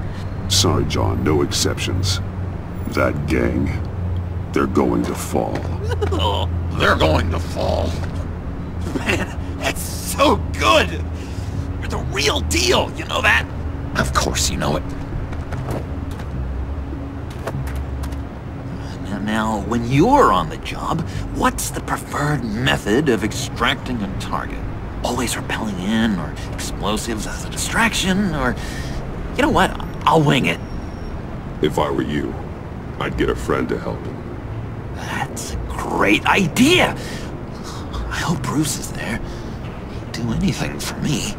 Sorry, John, no exceptions. That gang, they're going to fall. Oh, they're going to fall. Man, that's so good! You're the real deal, you know that? Of course you know it. Now, when you're on the job, what's the preferred method of extracting a target? Always rappelling in, or explosives as a distraction, or... You know what? I'll wing it. If I were you, I'd get a friend to help. That's a great idea! I hope Bruce is there. He'd do anything for me.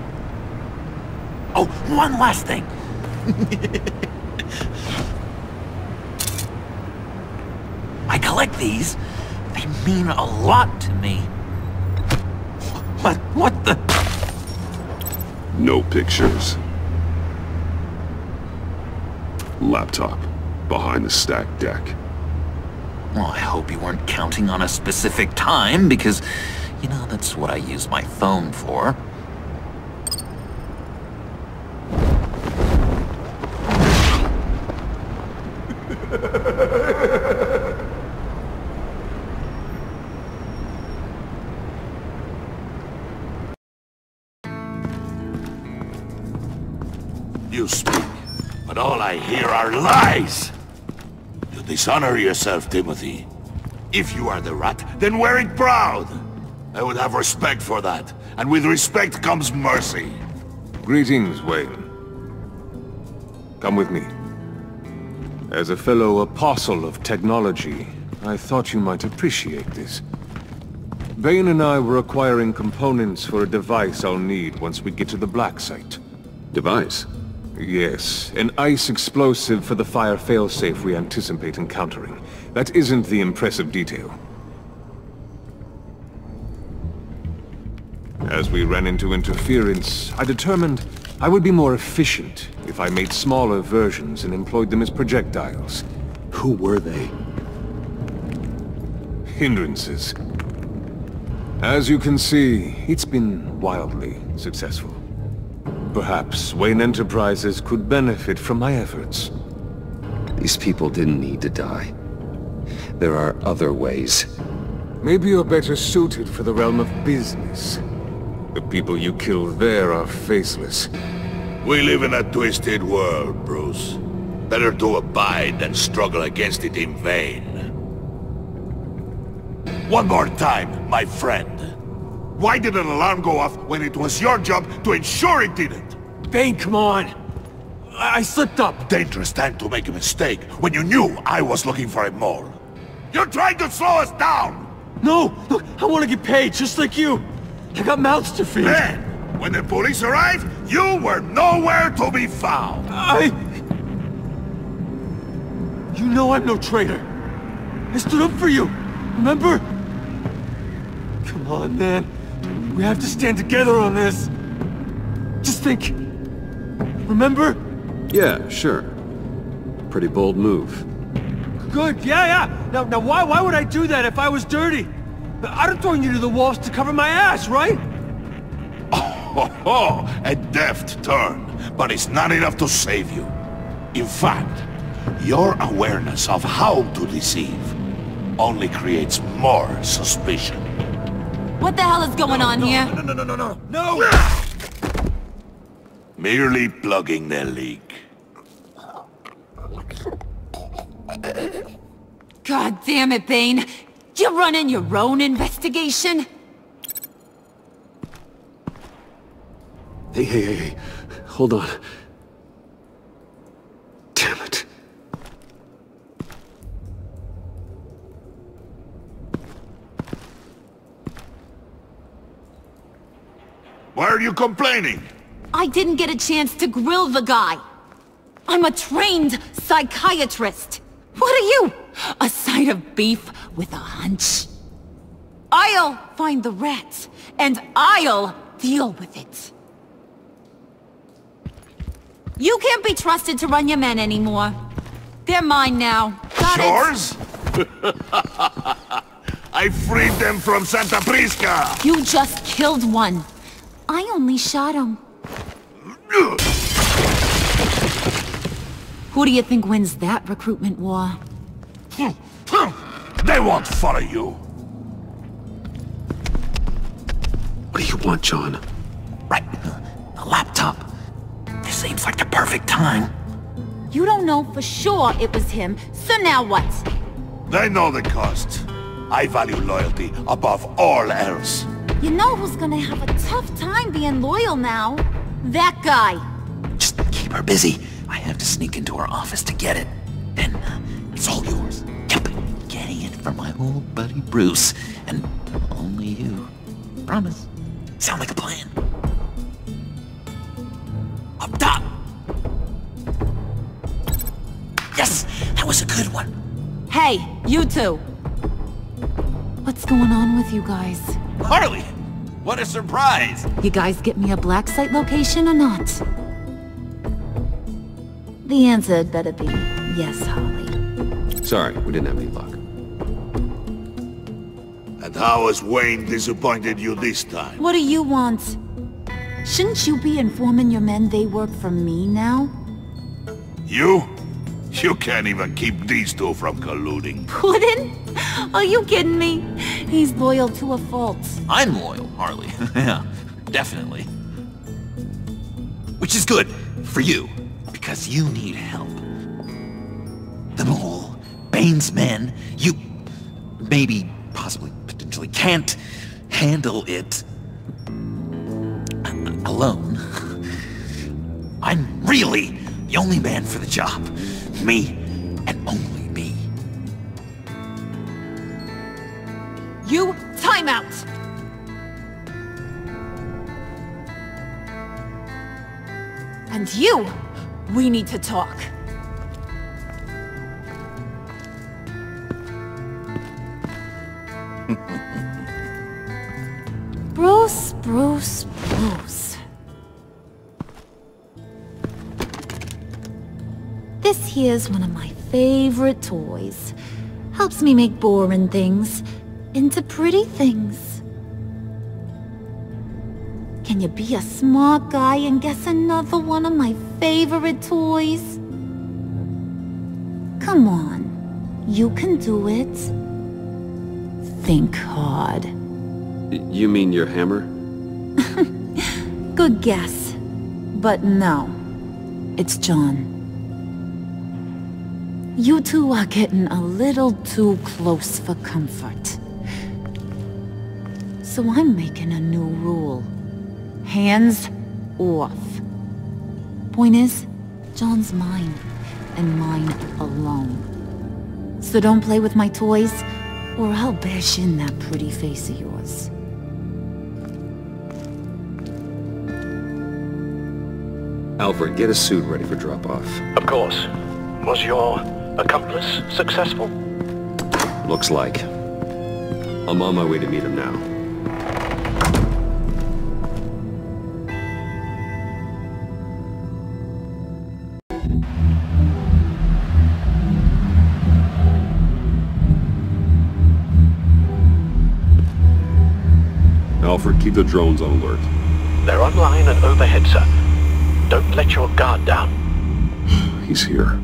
Oh, one last thing! I collect these. They mean a lot to me. What the... No pictures. Laptop. Behind the stacked deck. Well, I hope you weren't counting on a specific time, because, you know, that's what I use my phone for. You speak, but all I hear are lies! You dishonor yourself, Timothy. If you are the rat, then wear it proud! I would have respect for that, and with respect comes mercy. Greetings, Wayne. Come with me. As a fellow apostle of technology, I thought you might appreciate this. Bane and I were acquiring components for a device I'll need once we get to the Black Site. Device? Yes, an ice explosive for the fire failsafe we anticipate encountering. That isn't the impressive detail. As we ran into interference, I determined I would be more efficient if I made smaller versions and employed them as projectiles. Who were they? Hindrances. As you can see, it's been wildly successful. Perhaps Wayne Enterprises could benefit from my efforts. These people didn't need to die. There are other ways. Maybe you're better suited for the realm of business. The people you killed there are faceless. We live in a twisted world, Bruce. Better to abide than struggle against it in vain. One more time, my friend. Why did an alarm go off when it was your job to ensure it didn't? Bane, come on! I slipped up! Dangerous time to make a mistake when you knew I was looking for a mole. You're trying to slow us down! No! Look, I want to get paid, just like you! I got mouths to feed! Then, when the police arrived, you were nowhere to be found! You know I'm no traitor! I stood up for you! Remember? Come on, man. We have to stand together on this. Just think. Remember? Yeah, sure. Pretty bold move. Good, yeah. Now why would I do that if I was dirty? I'd have thrown you to the walls to cover my ass, right? Oh, a deft turn, but it's not enough to save you. In fact, your awareness of how to deceive only creates more suspicion. What the hell is going on here? No! Merely plugging their leak. God damn it, Bane. You're running your own investigation? Hey. Hold on. Damn it. Why are you complaining? I didn't get a chance to grill the guy. I'm a trained psychiatrist. What are you? A side of beef with a hunch? I'll find the rat, and I'll deal with it. You can't be trusted to run your men anymore. They're mine now. Got Yours? I freed them from Santa Prisca! You just killed one. I only shot him. Who do you think wins that recruitment war? They won't follow you. What do you want, John? Right. A laptop. This seems like the perfect time. You don't know for sure it was him, so now what? They know the cost. I value loyalty above all else. You know who's gonna have a tough time being loyal now? That guy. Just keep her busy. I have to sneak into her office to get it. Then, it's all yours. Yep. Getting it from my old buddy Bruce. And only you. Promise. Sound like a plan? Up top! Yes! That was a good one. Hey, you two. What's going on with you guys? Harley! What a surprise! You guys get me a black site location or not? The answer had better be yes, Harley. Sorry, we didn't have any luck. And how has Wayne disappointed you this time? What do you want? Shouldn't you be informing your men they work for me now? You? You can't even keep these two from colluding. Puddin'? Are you kidding me? He's loyal to a fault. I'm loyal, Harley. Yeah, definitely. Which is good for you, because you need help. The mole, Bane's men, you maybe, possibly, potentially can't handle it alone. I'm really the only man for the job. Me, and only me. You, time out! And you, we need to talk. Bruce. This here's one of my favorite toys. Helps me make boring things into pretty things. Can you be a smart guy and guess another one of my favorite toys? Come on, you can do it. Think hard. You mean your hammer? Good guess. But no, it's John. You two are getting a little too close for comfort. So I'm making a new rule. Hands off. Point is, John's mine, and mine alone. So don't play with my toys, or I'll bash in that pretty face of yours. Alfred, get a suit ready for drop-off. Of course. Was your accomplice successful? Looks like. I'm on my way to meet him now. Alfred, keep the drones on alert. They're online and overhead, sir. Don't let your guard down. He's here.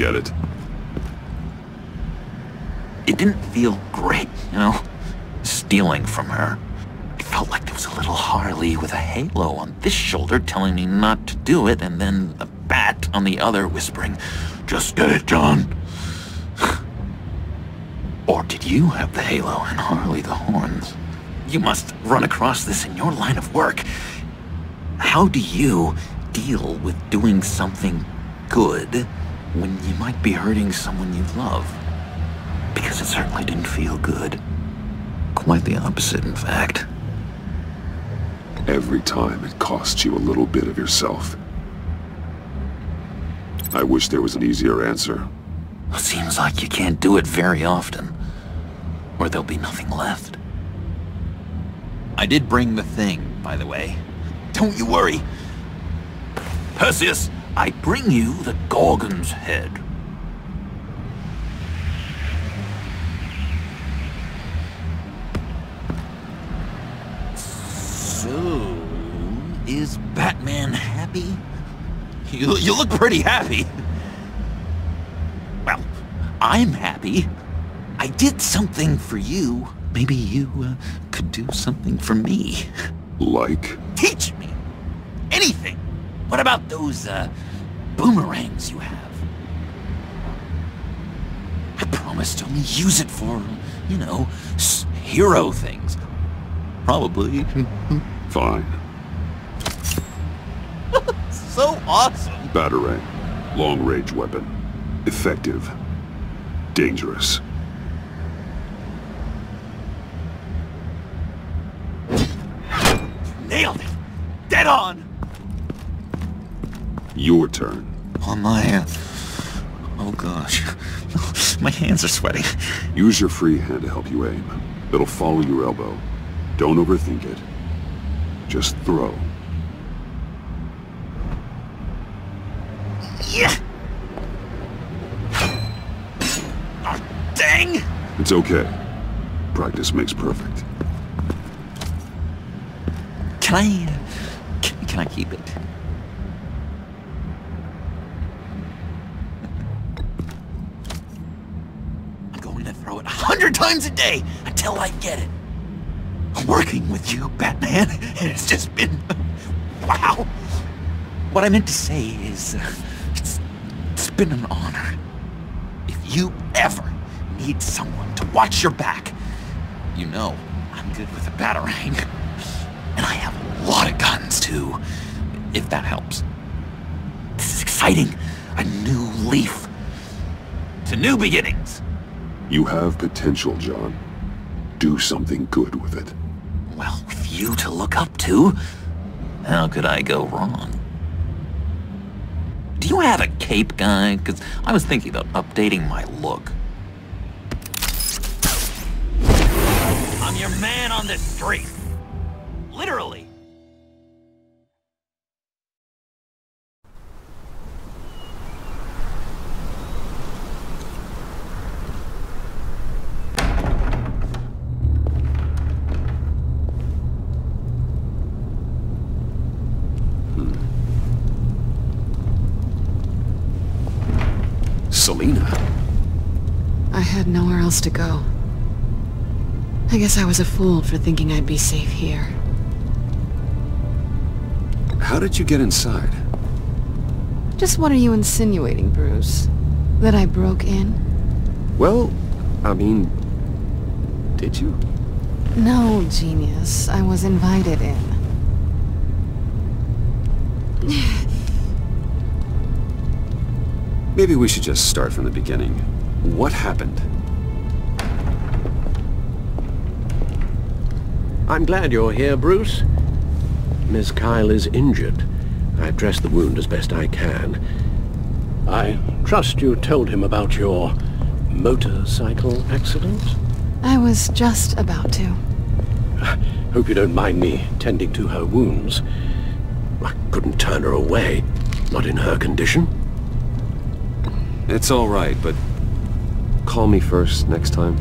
get it? It didn't feel great, you know? Stealing from her. It felt like there was a little Harley with a halo on this shoulder telling me not to do it, and then a bat on the other whispering, "Just get it done." Or did you have the halo and Harley the horns? You must run across this in your line of work. How do you deal with doing something good when you might be hurting someone you love? Because it certainly didn't feel good. Quite the opposite, in fact. Every time it costs you a little bit of yourself. I wish there was an easier answer. Seems like you can't do it very often, or there'll be nothing left. I did bring the thing, by the way. Don't you worry. Perseus, I bring you the Gorgon's head. So, is Batman happy? You look pretty happy. Well, I'm happy. I did something for you. Maybe you could do something for me. Like? Teach me. Anything. What about those boomerangs you have? I promised to only use it for, you know, hero things. Probably. Fine. So awesome. Batarang. Long-range weapon. Effective. Dangerous. Nailed it. Dead on. Your turn. On my oh gosh. My hands are sweating. Use your free hand to help you aim. It'll follow your elbow. Don't overthink it. Just throw. Yeah. Oh, dang. It's okay. Practice makes perfect. Can I keep it? I'm going to throw it 100 times a day until I get it. I'm working with you, Batman, and it's just been... wow. What I meant to say is, it's been an honor. If you ever need someone to watch your back, you know I'm good with a batarang. And I have a lot of guns, too, if that helps. This is exciting. A new leaf. To new beginnings. You have potential, John. Do something good with it. Well, with you to look up to, how could I go wrong? Do you have a cape, guy? Because I was thinking about updating my look. I'm your man on the street. Literally. Selina? I had nowhere else to go. I guess I was a fool for thinking I'd be safe here. How did you get inside? Just what are you insinuating, Bruce? That I broke in? Well, I mean... did you? No, genius. I was invited in. Maybe we should just start from the beginning. What happened? I'm glad you're here, Bruce. Miss Kyle is injured. I've dressed the wound as best I can. I trust you told him about your motorcycle accident? I was just about to. Hope you don't mind me tending to her wounds. I couldn't turn her away, not in her condition. It's all right, but call me first next time.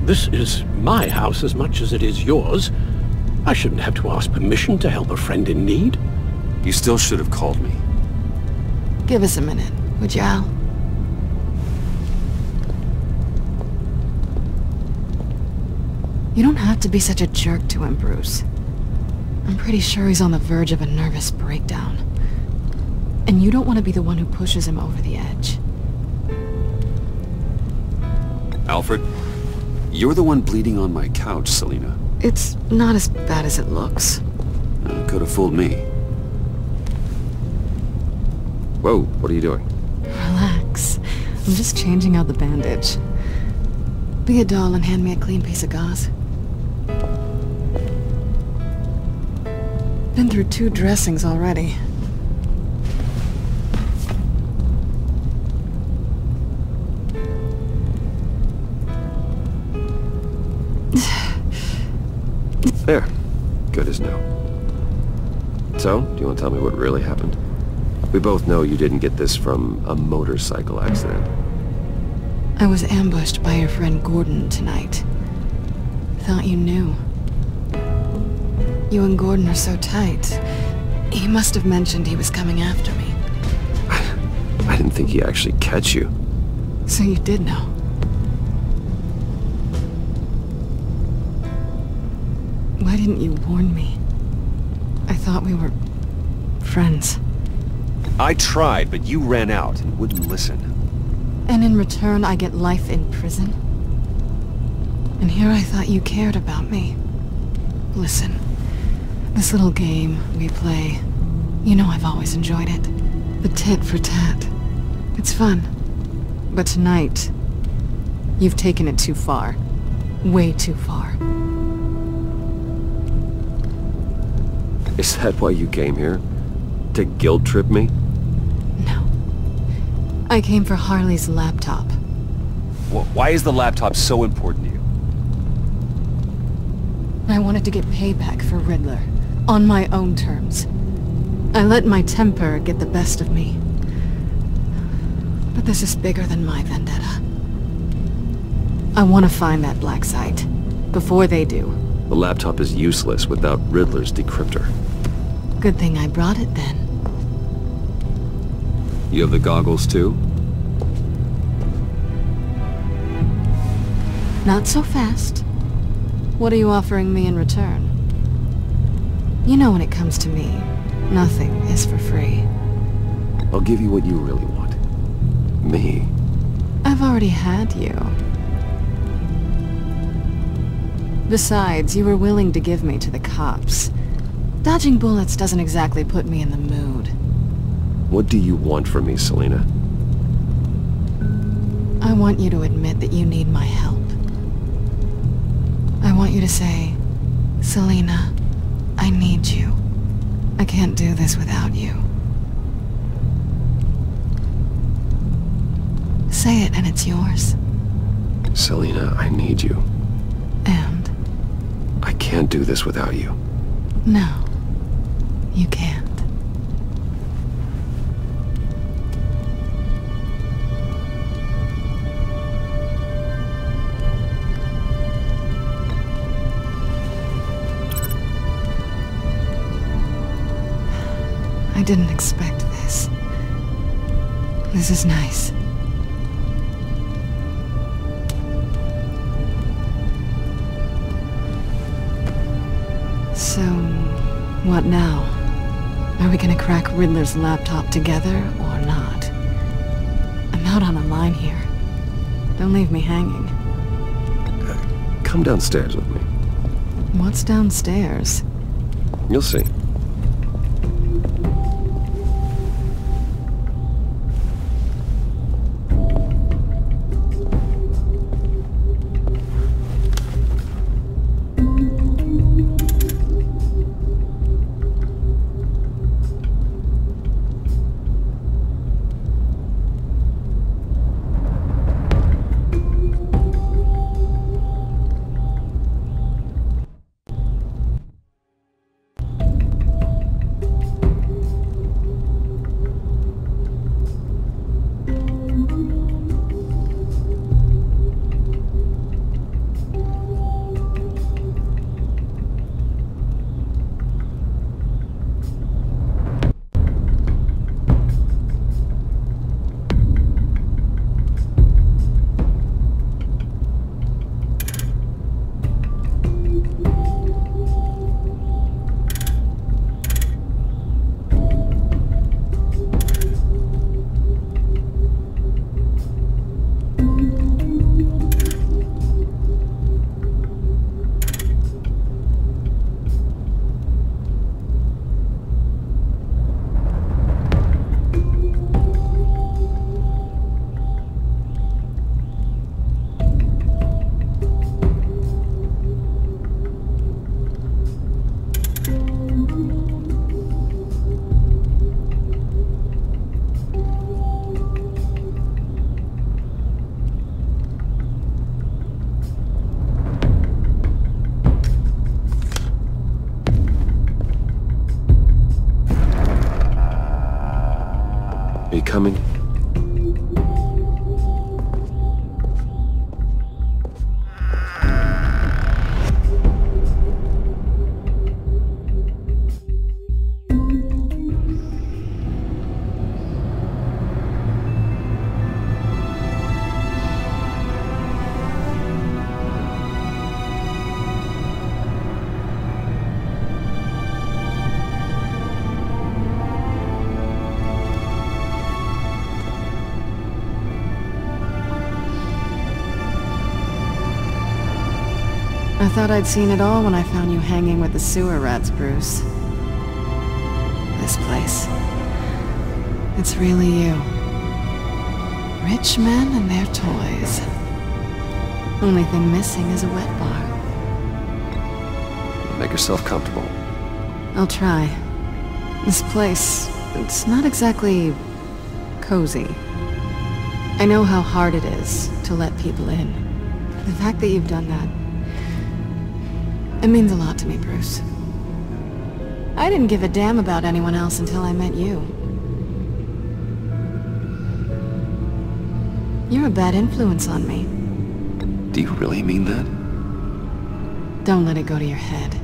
This is my house as much as it is yours. I shouldn't have to ask permission to help a friend in need. You still should have called me. Give us a minute, would you, Al? You don't have to be such a jerk to him, Bruce. I'm pretty sure he's on the verge of a nervous breakdown. And you don't want to be the one who pushes him over the edge. Alfred, you're the one bleeding on my couch, Selina. It's not as bad as it looks. Could have fooled me. Whoa, what are you doing? Relax. I'm just changing out the bandage. Be a doll and hand me a clean piece of gauze. Been through 2 dressings already. There. Good as new. So, do you want to tell me what really happened? We both know you didn't get this from a motorcycle accident. I was ambushed by your friend Gordon tonight. Thought you knew. You and Gordon are so tight. He must have mentioned he was coming after me. I didn't think he'd actually catch you. So you did know. Why didn't you warn me? I thought we were friends. I tried, but you ran out and wouldn't listen. And in return, I get life in prison? And here I thought you cared about me. Listen, this little game we play, you know I've always enjoyed it. The tit for tat. It's fun. But tonight, you've taken it too far. Way too far. Is that why you came here? To guilt trip me? No. I came for Harley's laptop. Why is the laptop so important to you? I wanted to get payback for Riddler. On my own terms. I let my temper get the best of me. But this is bigger than my vendetta. I want to find that black site. Before they do. The laptop is useless without Riddler's decryptor. Good thing I brought it then. You have the goggles too? Not so fast. What are you offering me in return? You know when it comes to me, nothing is for free. I'll give you what you really want. Me. I've already had you. Besides, you were willing to give me to the cops. Dodging bullets doesn't exactly put me in the mood. What do you want from me, Selina? I want you to admit that you need my help. I want you to say, Selina, I need you. I can't do this without you. Say it and it's yours. Selina, I need you. And? I can't do this without you. No, you can't. I didn't expect this. This is nice. So, what now? Are we gonna crack Riddler's laptop together or not? I'm out on a line here. Don't leave me hanging. Come downstairs with me. What's downstairs? You'll see. coming? I thought I'd seen it all when I found you hanging with the sewer rats, Bruce. This place. It's really you. Rich men and their toys. Only thing missing is a wet bar. Make yourself comfortable. I'll try. This place, it's not exactly cozy. I know how hard it is to let people in. The fact that you've done that, it means a lot to me, Bruce. I didn't give a damn about anyone else until I met you. You're a bad influence on me. Do you really mean that? Don't let it go to your head.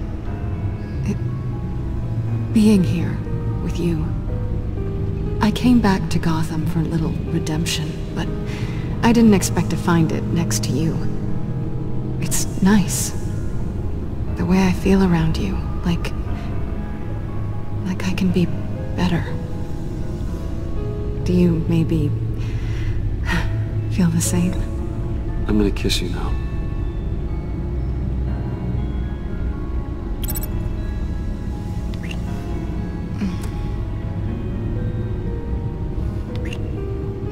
Being here with you. I came back to Gotham for a little redemption, but I didn't expect to find it next to you. It's nice. The way I feel around you, like I can be better. Do you maybe feel the same? I'm gonna kiss you now.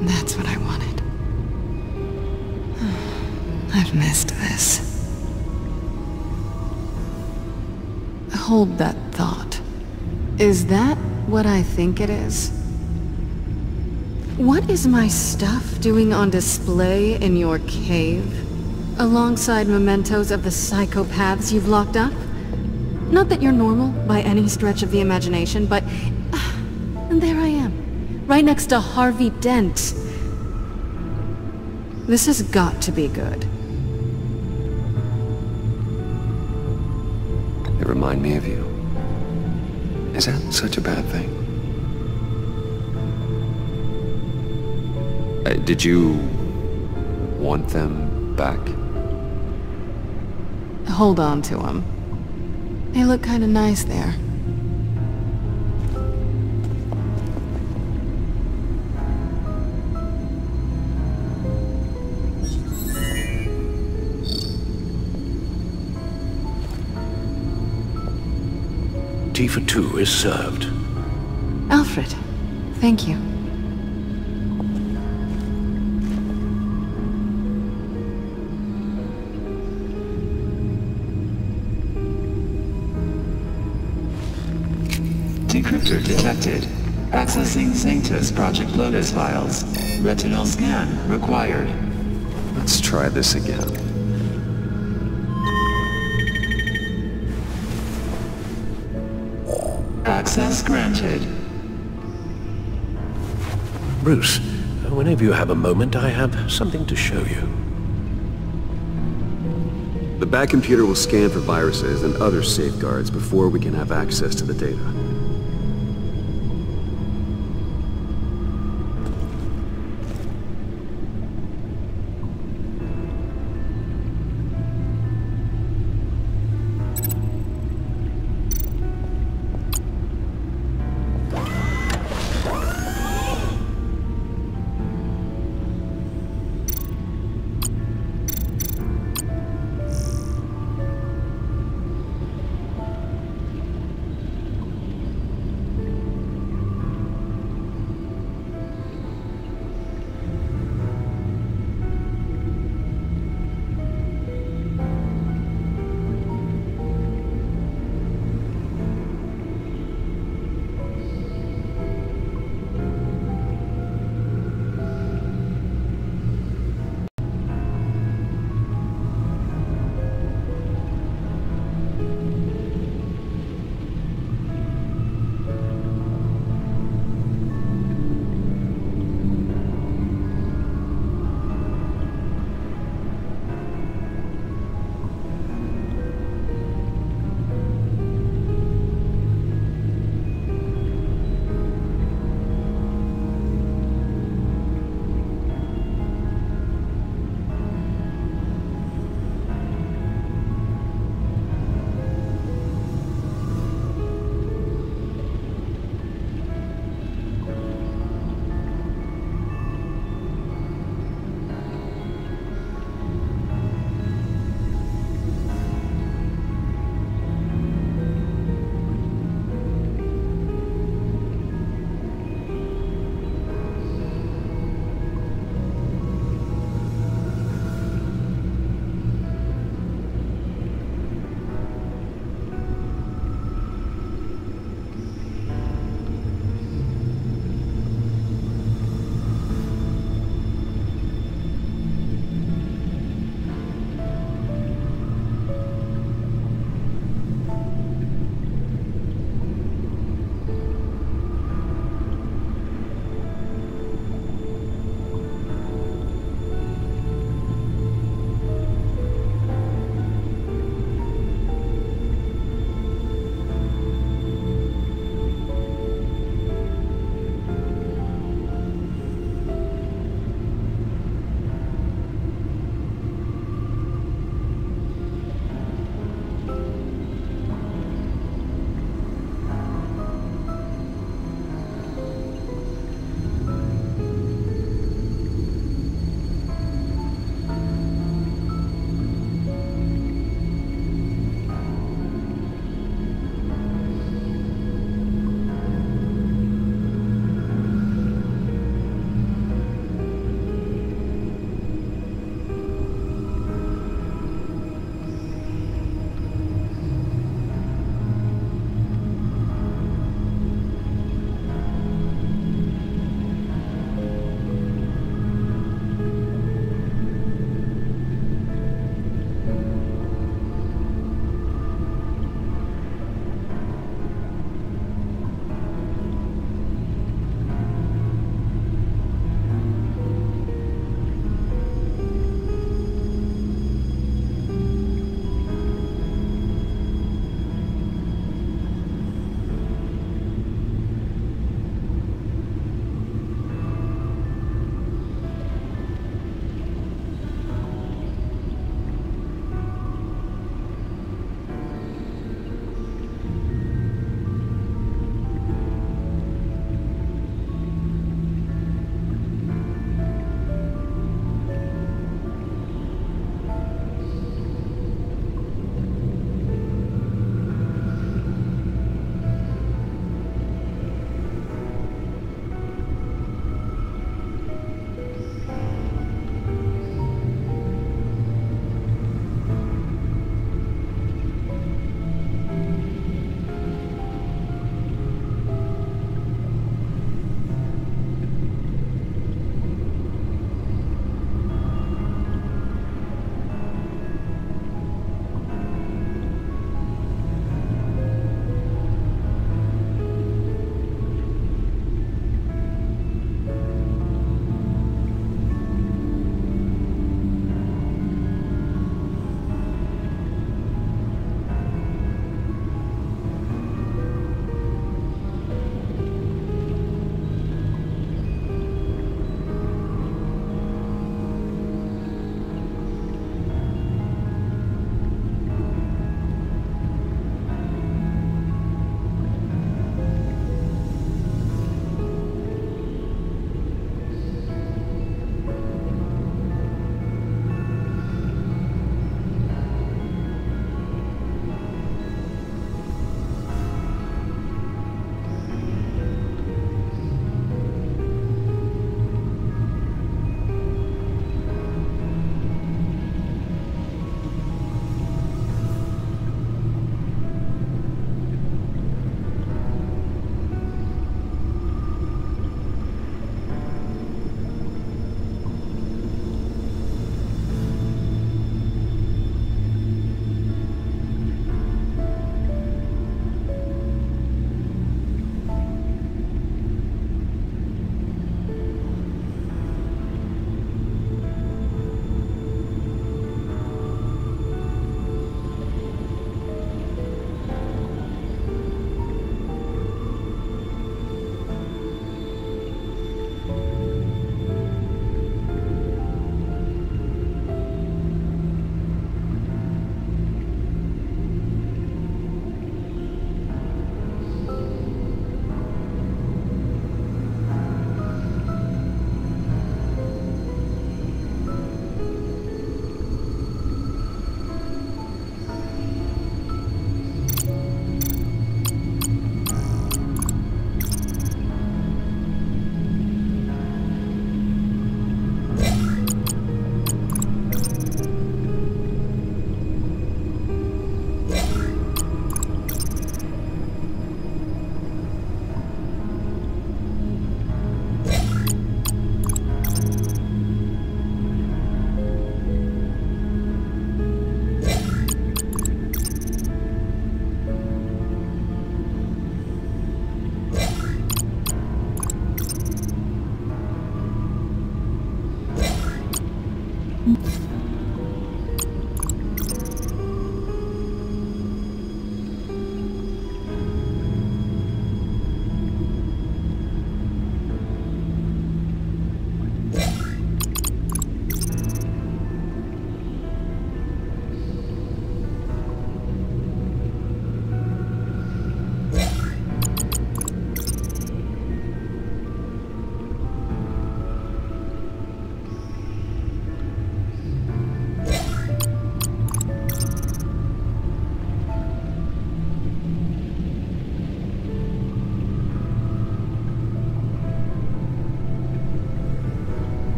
That's what I wanted. I've missed this. Hold that thought. Is that what I think it is? What is my stuff doing on display in your cave? Alongside mementos of the psychopaths you've locked up? Not that you're normal by any stretch of the imagination, but... and there I am. Right next to Harvey Dent. This has got to be good. They remind me of you. Is that such a bad thing? Did you want them back? Hold on to them. They look kind of nice there. Tea for two is served. Alfred, thank you. Decryptor detected. Accessing Sanctus Project Lotus files. Retinal scan required. Let's try this again. Access granted. Bruce, whenever you have a moment, I have something to show you. The back computer will scan for viruses and other safeguards before we can have access to the data.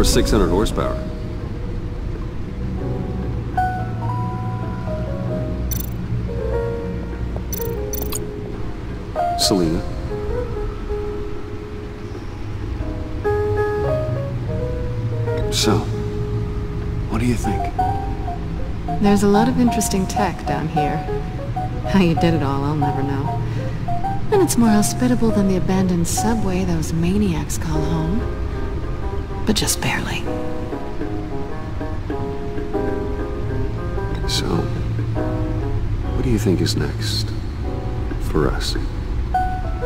over 600 horsepower. Selena. So, what do you think? There's a lot of interesting tech down here. How you did it all, I'll never know. And it's more hospitable than the abandoned subway those maniacs call home. But just barely. So, what do you think is next? For us?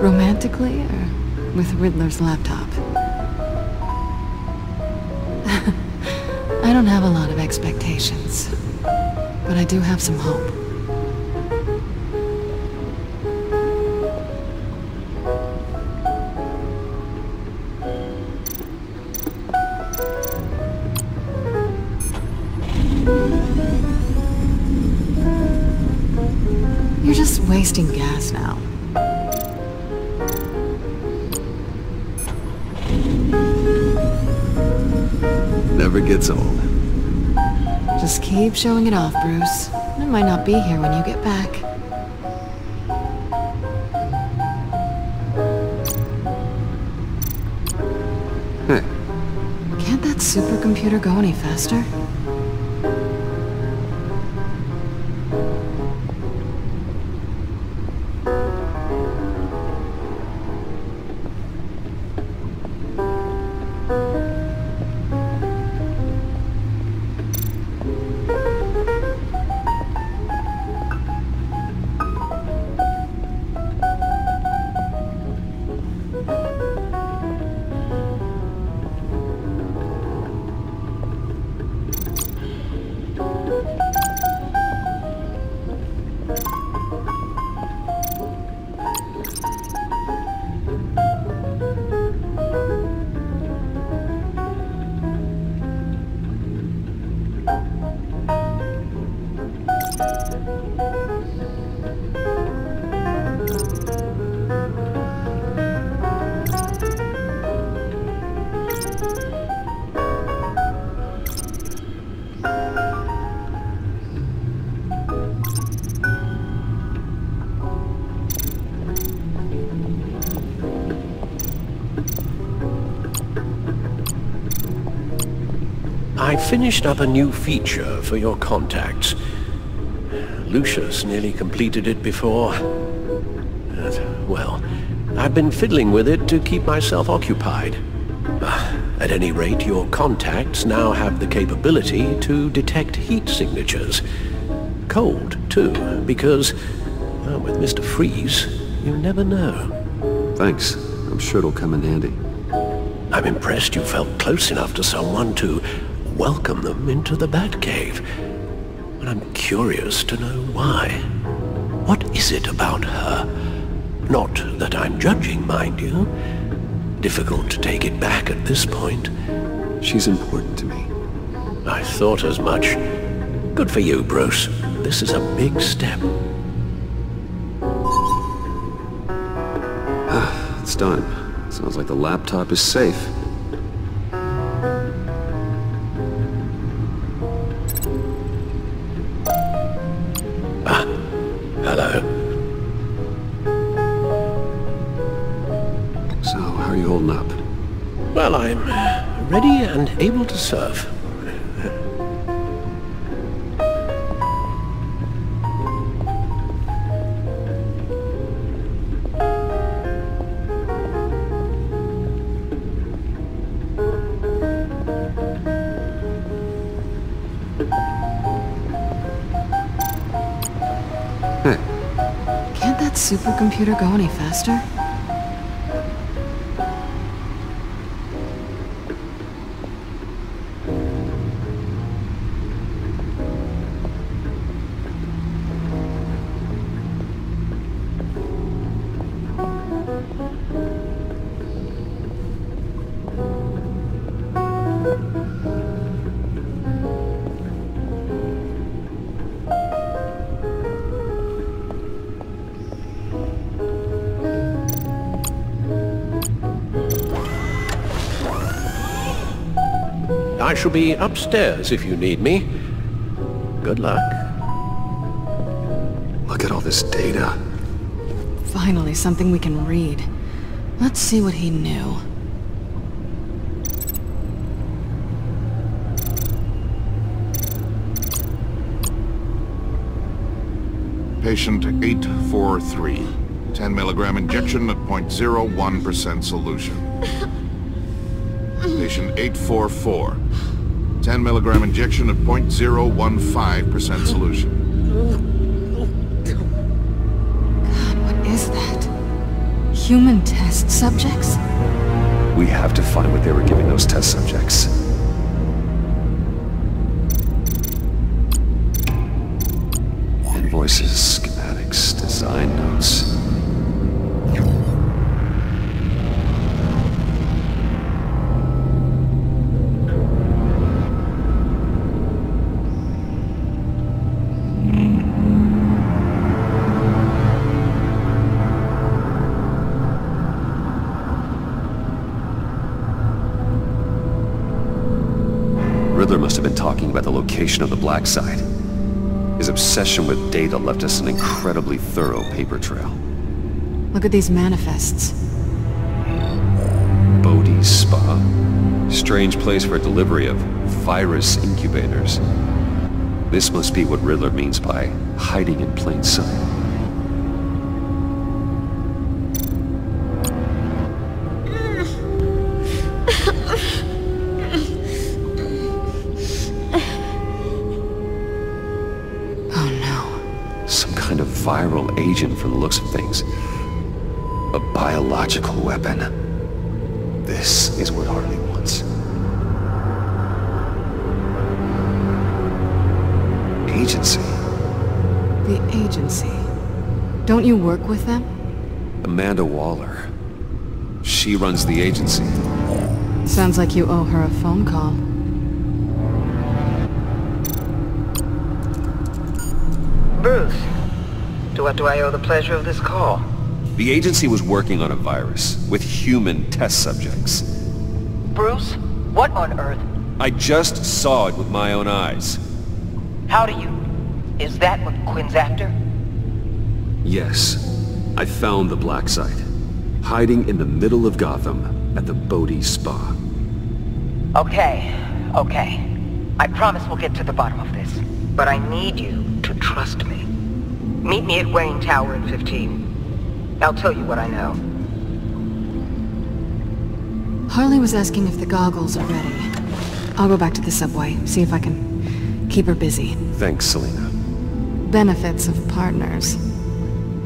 Romantically, or with Riddler's laptop? I don't have a lot of expectations, but I do have some hope. You're just wasting gas now. Never gets old. Just keep showing it off, Bruce. I might not be here when you get back. Hey. Can't that supercomputer go any faster? I finished up a new feature for your contacts. Lucius nearly completed it before. Well, I've been fiddling with it to keep myself occupied. At any rate, your contacts now have the capability to detect heat signatures. Cold, too, because, well, with Mr. Freeze, you never know. Thanks. I'm sure it'll come in handy. I'm impressed you felt close enough to someone to welcome them into the Batcave. And I'm curious to know why. What is it about her? Not that I'm judging, mind you. Difficult to take it back at this point. She's important to me. I thought as much. Good for you, Bruce. This is a big step. It's done. Sounds like the laptop is safe. Hello. So, how are you holding up? Well, I'm ready and able to serve. Can't that supercomputer go any faster? I shall be upstairs if you need me. Good luck. Look at all this data. Finally, something we can read. Let's see what he knew. Patient 843. 10 milligram injection at 0.01% solution. Patient 844. 10 milligram injection at 0.015% solution. God, what is that? Human test subjects? We have to find what they were giving those test subjects. Invoices, schematics, design notes. Riddler must have been talking about the location of the black site. His obsession with data left us an incredibly thorough paper trail. Look at these manifests. Bodhi's Spa. Strange place for delivery of virus incubators. This must be what Riddler means by hiding in plain sight. Viral agent from the looks of things. A biological weapon. This is what Harley wants. Agency. The agency. Don't you work with them? Amanda Waller. She runs the agency. Sounds like you owe her a phone call. Bruce. To what do I owe the pleasure of this call? The agency was working on a virus with human test subjects. Bruce? What on earth? I just saw it with my own eyes. How do you... Is that what Quinn's after? Yes. I found the black site. Hiding in the middle of Gotham at the Bodhi Spa. Okay. I promise we'll get to the bottom of this. But I need you to trust me. Meet me at Wayne Tower in 15. I'll tell you what I know. Harley was asking if the goggles are ready. I'll go back to the subway, see if I can keep her busy. Thanks, Selena. Benefits of partners.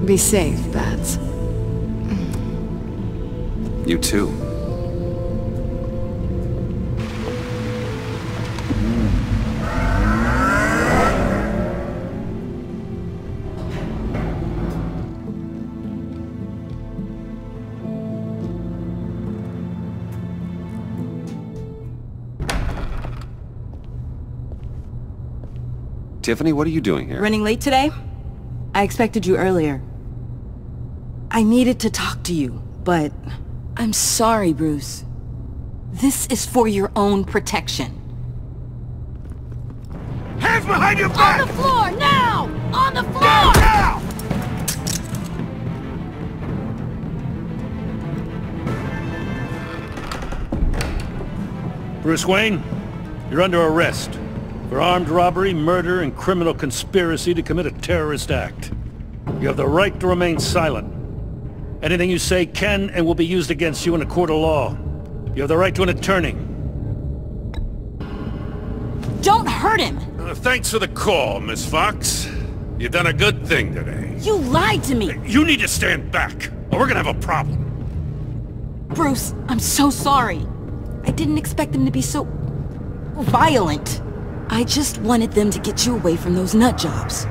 Be safe, Bats. You too. Tiffany, what are you doing here? Running late today? I expected you earlier. I needed to talk to you, but I'm sorry, Bruce. This is for your own protection. Hands behind your back! On the floor, now! On the floor! Now! Bruce Wayne, you're under arrest for armed robbery, murder, and criminal conspiracy to commit a terrorist act. You have the right to remain silent. Anything you say can and will be used against you in a court of law. You have the right to an attorney. Don't hurt him! Thanks for the call, Miss Fox. You've done a good thing today. You lied to me! You need to stand back, or we're gonna have a problem. Bruce, I'm so sorry. I didn't expect them to be so... violent. I just wanted them to get you away from those nut jobs.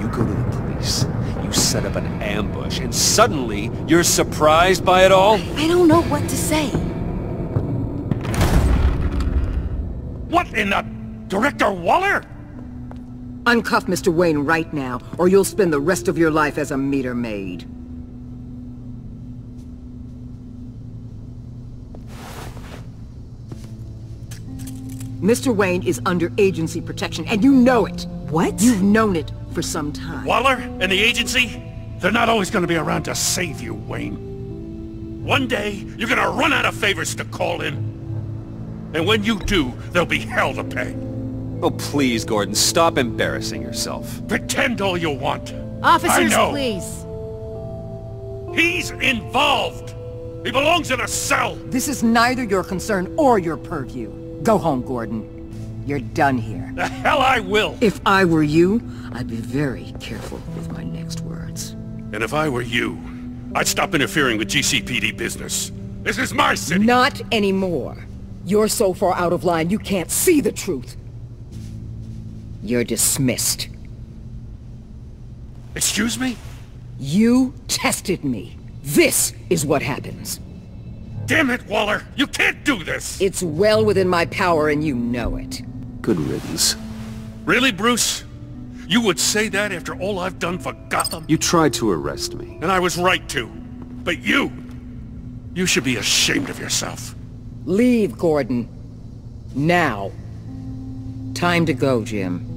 You go to the police, you set up an ambush, and suddenly you're surprised by it all? I don't know what to say. What in the... Director Waller? Uncuff Mr. Wayne right now, or you'll spend the rest of your life as a meter maid. Mr. Wayne is under agency protection, and you know it. What? You've known it for some time. Waller and the agency, they're not always gonna be around to save you, Wayne. One day, you're gonna run out of favors to call in. And when you do, there'll be hell to pay. Oh, please, Gordon, stop embarrassing yourself. Pretend all you want. Officers, I know. please. He's involved. He belongs in a cell. This is neither your concern or your purview. Go home, Gordon. You're done here. The hell I will. If I were you, I'd be very careful with my next words. And if I were you, I'd stop interfering with GCPD business. This is my city. Not anymore. You're so far out of line you can't see the truth. You're dismissed. Excuse me? You tested me. This is what happens. Damn it, Waller! You can't do this! It's well within my power and you know it. Good riddance. Really, Bruce? You would say that after all I've done for Gotham? You tried to arrest me. And I was right to. But you should be ashamed of yourself. Leave, Gordon. Now. Time to go, Jim.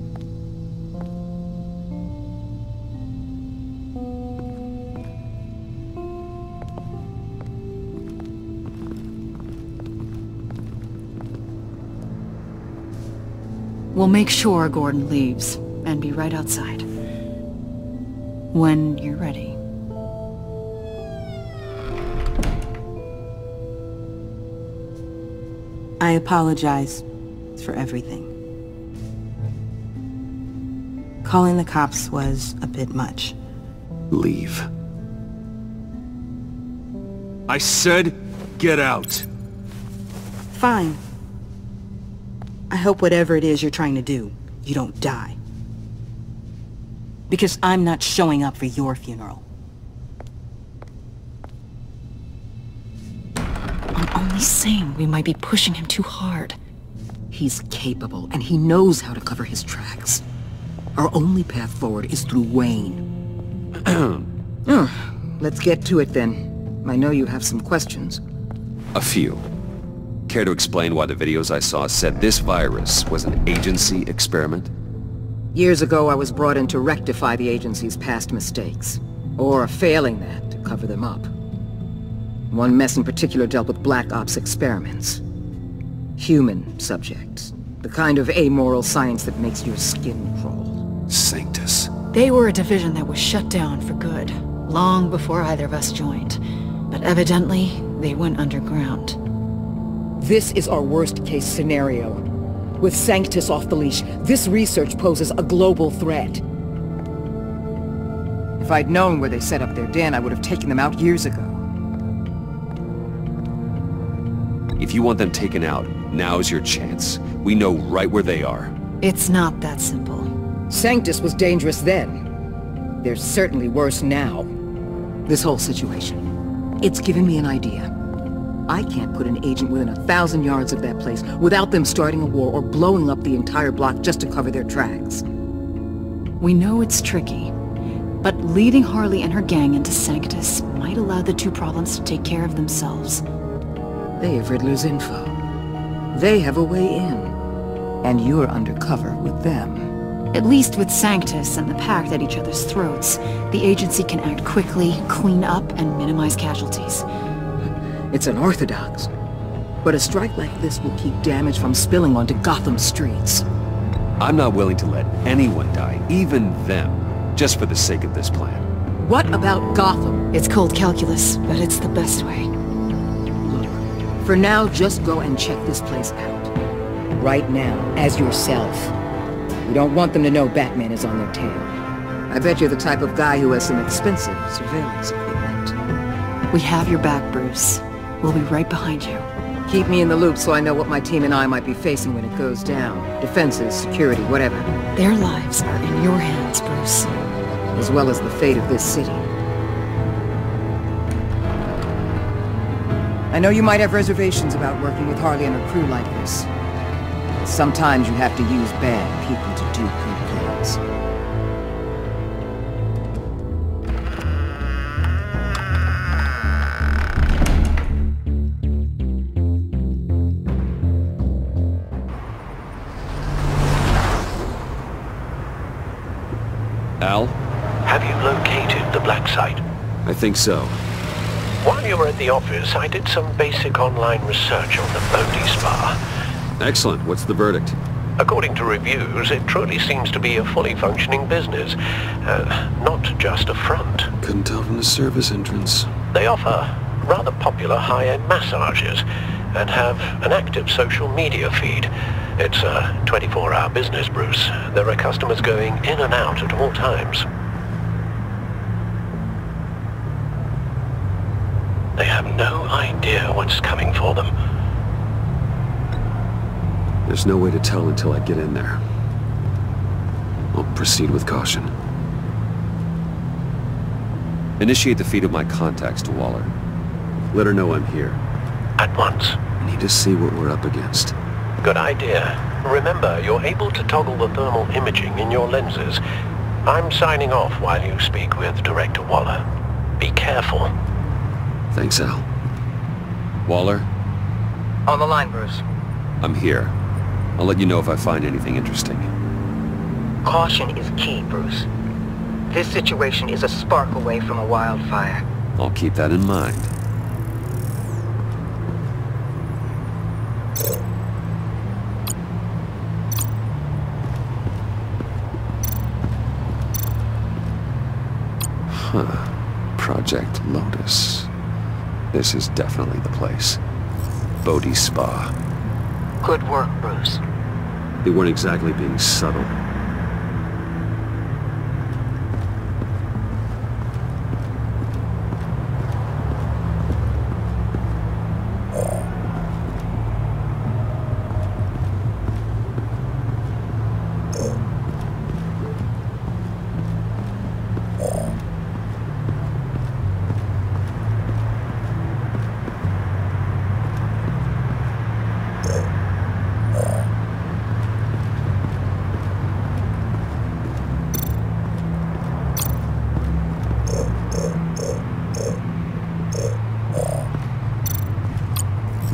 We'll make sure Gordon leaves, and be right outside. When you're ready. I apologize for everything. Calling the cops was a bit much. Leave. I said, get out. Fine. I hope whatever it is you're trying to do, you don't die. Because I'm not showing up for your funeral. I'm only saying we might be pushing him too hard. He's capable, and he knows how to cover his tracks. Our only path forward is through Wayne. Let's get to it then. I know you have some questions. A few. Care to explain why the videos I saw said this virus was an agency experiment? Years ago, I was brought in to rectify the agency's past mistakes. Or, failing that, to cover them up. One mess in particular dealt with Black Ops experiments. Human subjects. The kind of amoral science that makes your skin crawl. Sanctus. They were a division that was shut down for good, long before either of us joined. But evidently, they went underground. This is our worst-case scenario. With Sanctus off the leash, this research poses a global threat. If I'd known where they set up their den, I would have taken them out years ago. If you want them taken out, now's your chance. We know right where they are. It's not that simple. Sanctus was dangerous then. They're certainly worse now. This whole situation, it's given me an idea. I can't put an agent within 1,000 yards of that place without them starting a war or blowing up the entire block just to cover their tracks. We know it's tricky, but leading Harley and her gang into Sanctus might allow the two problems to take care of themselves. They have Riddler's info. They have a way in. And you're undercover with them. At least with Sanctus and the Pact at each other's throats, the agency can act quickly, clean up, and minimize casualties. It's unorthodox. But a strike like this will keep damage from spilling onto Gotham streets. I'm not willing to let anyone die, even them, just for the sake of this plan. What about Gotham? It's cold calculus, but it's the best way. Look, for now, just go and check this place out. Right now, as yourself. We don't want them to know Batman is on their tail. I bet you're the type of guy who has some expensive surveillance equipment. We have your back, Bruce. We'll be right behind you. Keep me in the loop so I know what my team and I might be facing when it goes down. Defenses, security, whatever. Their lives are in your hands, Bruce. As well as the fate of this city. I know you might have reservations about working with Harley and her crew like this. Sometimes you have to use bad people to do good things. located the black site? I think so. While you were at the office, I did some basic online research on the Bodhi Spa. Excellent. What's the verdict? According to reviews, it truly seems to be a fully functioning business, not just a front. Couldn't tell from the service entrance. They offer rather popular high-end massages and have an active social media feed. It's a 24-hour business, Bruce. There are customers going in and out at all times. They have no idea what's coming for them. There's no way to tell until I get in there. I'll proceed with caution. Initiate the feed of my contacts to Waller. Let her know I'm here. At once. Need to see what we're up against. Good idea. Remember, you're able to toggle the thermal imaging in your lenses. I'm signing off while you speak with Director Waller. Be careful. Thanks, Al. Waller? On the line, Bruce. I'm here. I'll let you know if I find anything interesting. Caution is key, Bruce. This situation is a spark away from a wildfire. I'll keep that in mind. Huh. Project Lotus. This is definitely the place. Bodhi Spa. Good work, Bruce. They weren't exactly being subtle.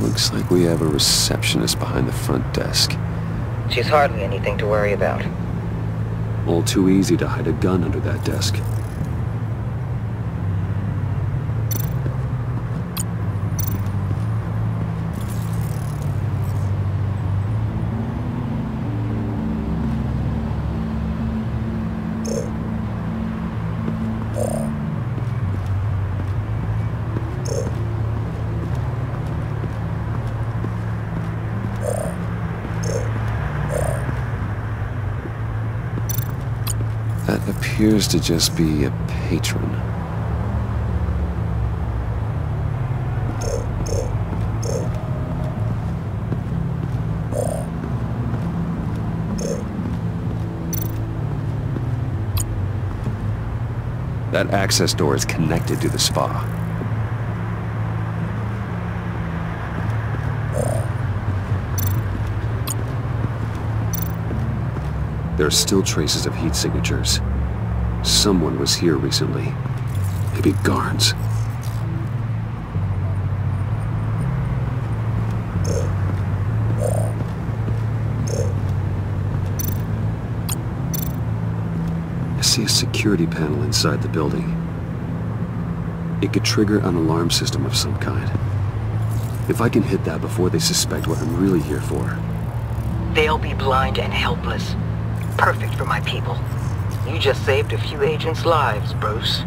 Looks like we have a receptionist behind the front desk. She's hardly anything to worry about. All too easy to hide a gun under that desk. That appears to just be a patron. That access door is connected to the spa. There are still traces of heat signatures. Someone was here recently. Maybe guards. I see a security panel inside the building. It could trigger an alarm system of some kind. If I can hit that before they suspect what I'm really here for. They'll be blind and helpless. Perfect for my people. You just saved a few agents' lives, Bruce.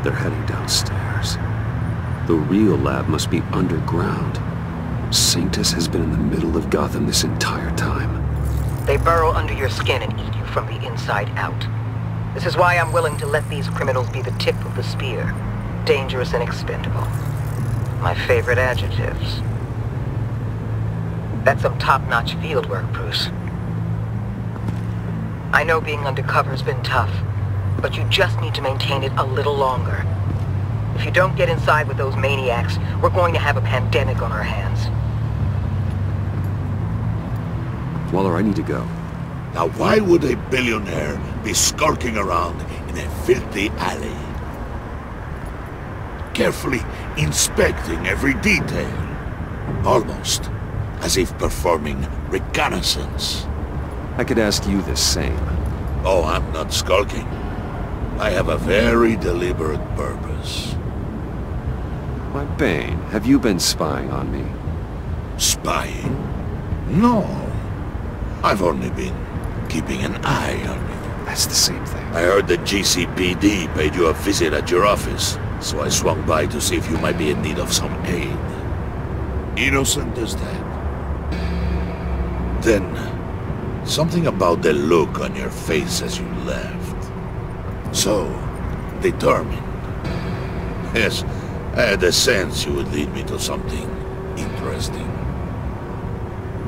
They're heading downstairs. The real lab must be underground. Sanctus has been in the middle of Gotham this entire time. They burrow under your skin and eat you from the inside out. This is why I'm willing to let these criminals be the tip of the spear. Dangerous and expendable. My favorite adjectives. That's some top-notch field work, Bruce. I know being undercover's been tough, but you just need to maintain it a little longer. If you don't get inside with those maniacs, we're going to have a pandemic on our hands. Waller, I need to go. Now why would a billionaire be skulking around in a filthy alley? Carefully inspecting every detail. Almost as if performing reconnaissance. I could ask you the same. Oh, I'm not skulking. I have a very deliberate purpose. Why, Bane, have you been spying on me? Spying? No. I've only been keeping an eye on you. That's the same thing. I heard the GCPD paid you a visit at your office, so I swung by to see if you might be in need of some aid. Innocent as that. Then, something about the look on your face as you left. So, determined. Yes, I had a sense you would lead me to something interesting.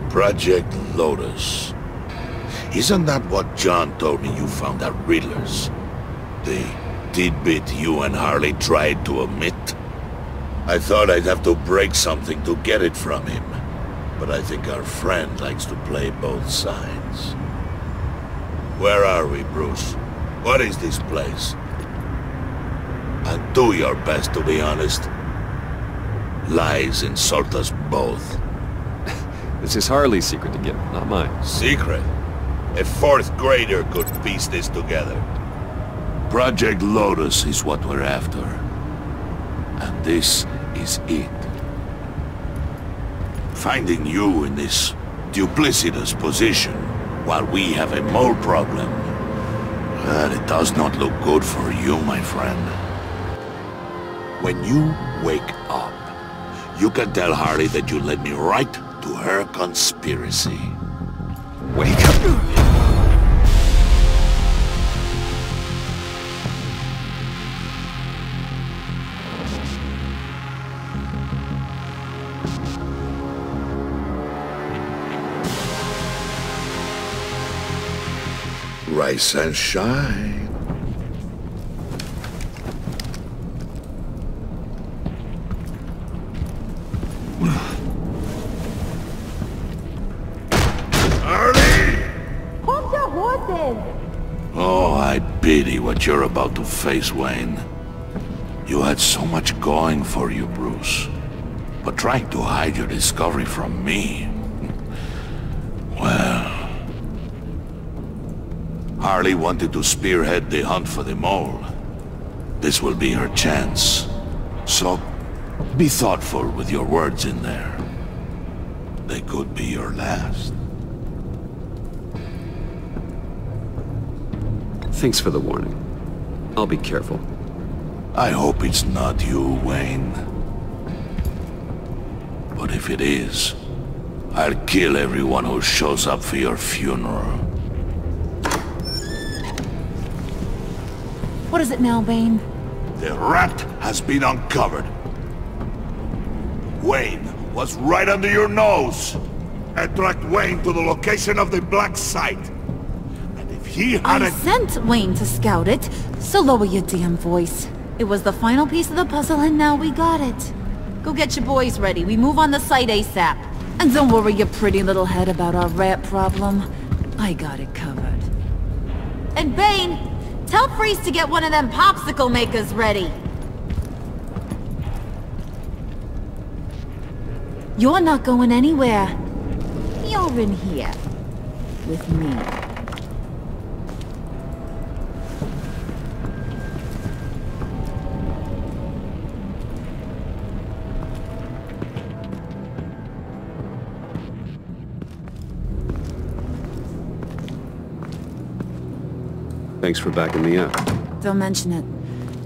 Project Lotus. Isn't that what John told me you found at Riddler's? The tidbit you and Harley tried to omit? I thought I'd have to break something to get it from him. But I think our friend likes to play both sides. Where are we, Bruce? What is this place? And do your best to be honest. Lies insult us both. This is Harley's secret to give, not mine. Secret? A fourth grader could piece this together. Project Lotus is what we're after. And this is it. Finding you in this duplicitous position while we have a mole problem. Well, it does not look good for you, my friend. When you wake up, you can tell Harley that you led me right to her conspiracy. Wake up! Rise and shine. Oh, I pity what you're about to face, Wayne. You had so much going for you, Bruce. But trying to hide your discovery from me... well... Harley wanted to spearhead the hunt for the mole. This will be her chance. So, be thoughtful with your words in there. They could be your last. Thanks for the warning. I'll be careful. I hope it's not you, Wayne. But if it is, I'll kill everyone who shows up for your funeral. What is it now, Bane? The rat has been uncovered. Wayne was right under your nose. I tracked Wayne to the location of the black site. And if he hadn't... I sent Wayne to scout it, so lower your damn voice. It was the final piece of the puzzle and now we got it. Go get your boys ready, we move on the site ASAP. And don't worry your pretty little head about our rat problem. I got it covered. And Bane, tell Freeze to get one of them popsicle makers ready. You're not going anywhere. You're in here. With me. Thanks for backing me up. Don't mention it.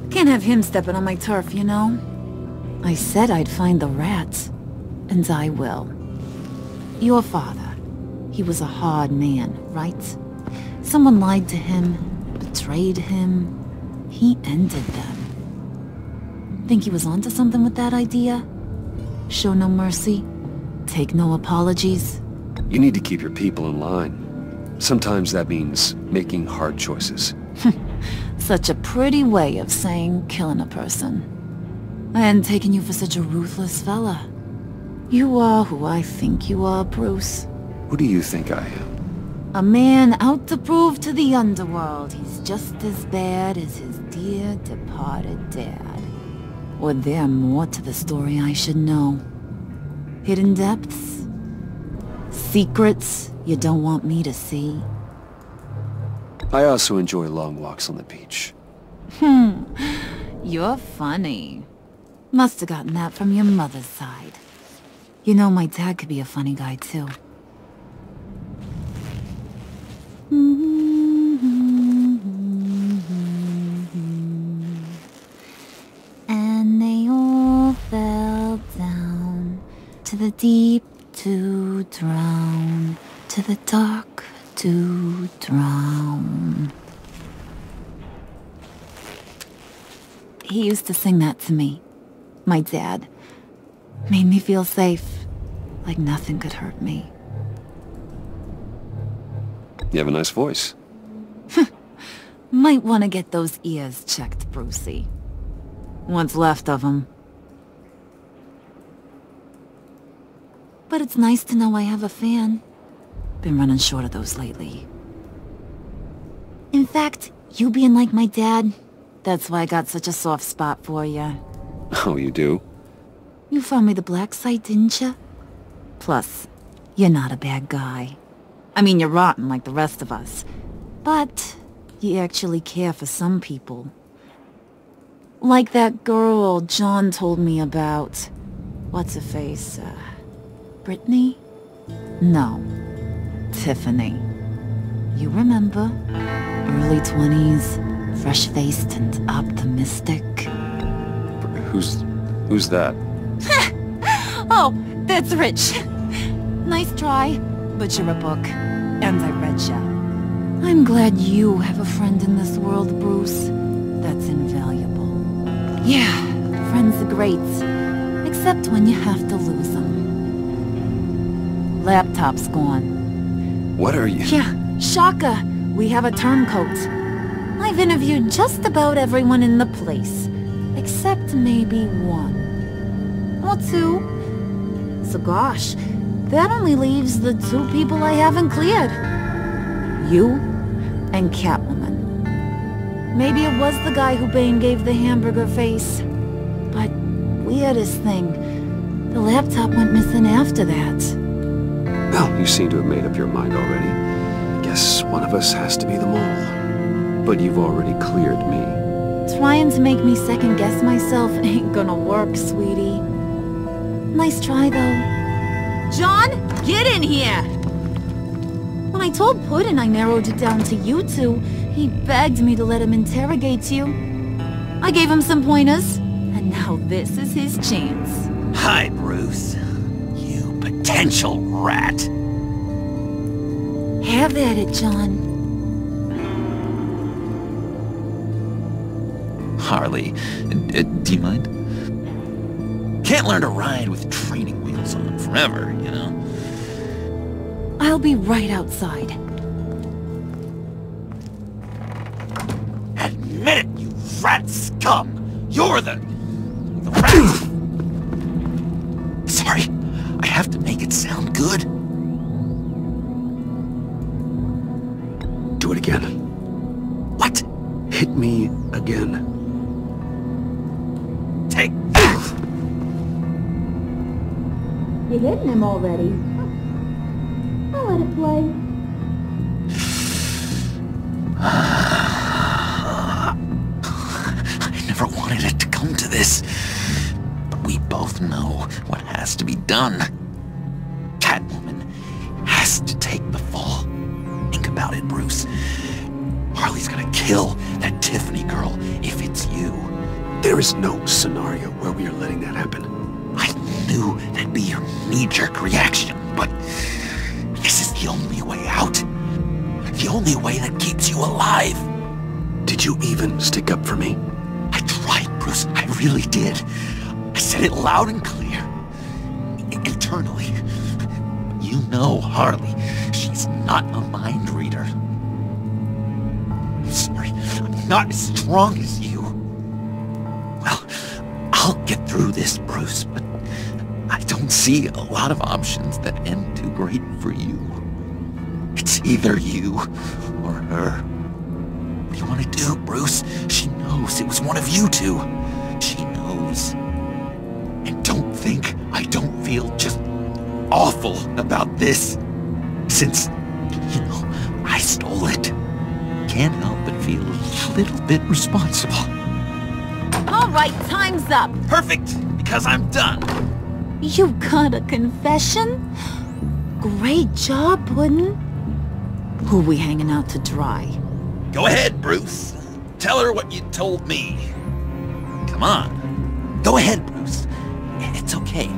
Can't have him stepping on my turf, you know? I said I'd find the rats. And I will. Your father. He was a hard man, right? Someone lied to him, betrayed him. He ended them. Think he was onto something with that idea? Show no mercy? Take no apologies? You need to keep your people in line. Sometimes that means making hard choices. Such a pretty way of saying killing a person. I hadn't taken you for such a ruthless fella. You are who I think you are, Bruce. Who do you think I am? A man out to prove to the underworld he's just as bad as his dear departed dad. Or there more to the story I should know. Hidden depths? Secrets you don't want me to see? I also enjoy long walks on the beach. You're funny. Must have gotten that from your mother's side. You know, my dad could be a funny guy, too. And they all fell down to the deep to drown, to the dark to drown. He used to sing that to me. My dad. Made me feel safe. Like nothing could hurt me. You have a nice voice. Might want to get those ears checked, Brucey. What's left of them. But it's nice to know I have a fan. Been running short of those lately. In fact, you being like my dad, that's why I got such a soft spot for you. Oh, you do? You found me the black site, didn't you? Plus, you're not a bad guy. I mean, you're rotten like the rest of us. But you actually care for some people. Like that girl John told me about. What's her face? Brittany? No. Tiffany. You remember? Early 20s, fresh-faced and optimistic. Who's that? Oh, that's Rich. Nice try, but you're a book. And I read ya. I'm glad you have a friend in this world, Bruce. That's invaluable. Yeah, friends are great. Except when you have to lose them. Laptop's gone. What are you? Yeah, shocker. We have a turncoat. I've interviewed just about everyone in the place. Except maybe one. Or two. So gosh, that only leaves the two people I haven't cleared. You and Catwoman. Maybe it was the guy who Bane gave the hamburger face. But weirdest thing, the laptop went missing after that. Well, you seem to have made up your mind already. I guess one of us has to be the mole. But you've already cleared me. Trying to make me second-guess myself ain't gonna work, sweetie. Nice try, though. John, get in here! When I told Puddin' I narrowed it down to you two, he begged me to let him interrogate you. I gave him some pointers, and now this is his chance. Hi, Bruce. You potential rat. Have at it, John. Harley, do you mind? Can't learn to ride with training wheels on forever, you know? I'll be right outside. Admit it, you rat scum! You're the rat! Sorry, I have to make it sound good. Do it again. What? Hit me again. Take... You're hitting him already. I'll let it play. I never wanted it to come to this. But we both know what has to be done. Catwoman has to take the fall. Think about it, Bruce. Harley's gonna kill that Tiffany girl if it's you. There is no scenario where we are letting that happen. I knew that'd be your knee-jerk reaction, but this is the only way out. The only way that keeps you alive. Did you even stick up for me? I tried, Bruce. I really did. I said it loud and clear. Internally. You know Harley. She's not a mind reader. not as strong as you. Well, I'll get through this, Bruce, but I don't see a lot of options that end too great for you. It's either you or her. What do you want to do, Bruce? She knows it was one of you two. She knows. And don't think I don't feel just awful about this. Since, you know, I stole it. Can't help but feel a little bit responsible. All right, time's up. Perfect, because I'm done. You got a confession? Great job, Puddin'. Who we hanging out to dry? Go ahead, Bruce. Tell her what you told me. Come on. Go ahead, Bruce. It's okay.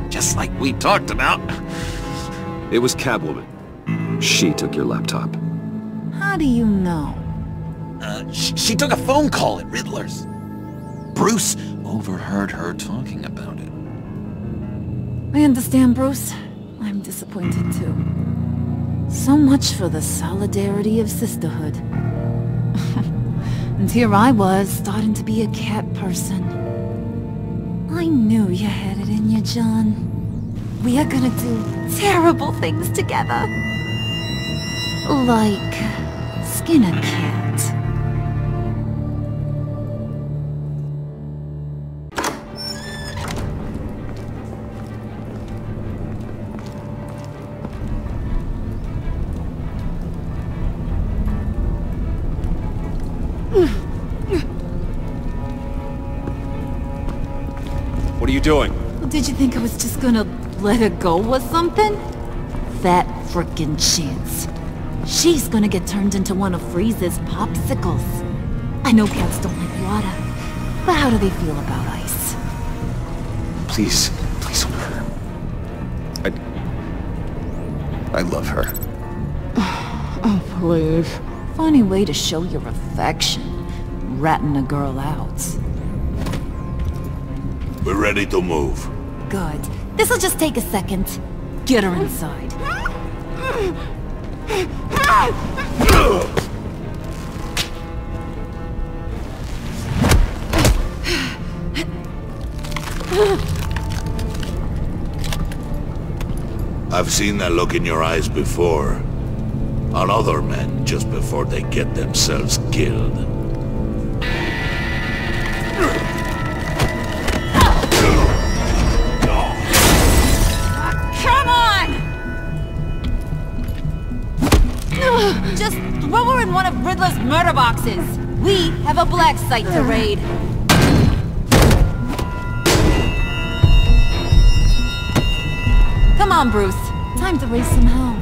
Just like we talked about. It was Catwoman. She took your laptop. How do you know? She took a phone call at Riddler's. Bruce overheard her talking about it. I understand, Bruce. I'm disappointed too. So much for the solidarity of sisterhood. And here I was, starting to be a cat person. I knew you had it in you, John. We are gonna do terrible things together. Like skin a cat. What are you doing? Did you think I was just gonna let her go or something? That frickin' chance. She's gonna get turned into one of Freeze's popsicles. I know cats don't like water, but how do they feel about ice? Please don't hurt her. I love her. Oh, please. Funny way to show your affection. Ratting a girl out. We're ready to move. Good. This'll just take a second. Get her inside. I've seen that look in your eyes before. On other men just before they get themselves killed. Come on! Just throw her in one of Riddler's murder boxes. We have a black site to raid. Come on, Bruce. Time to raise some hell.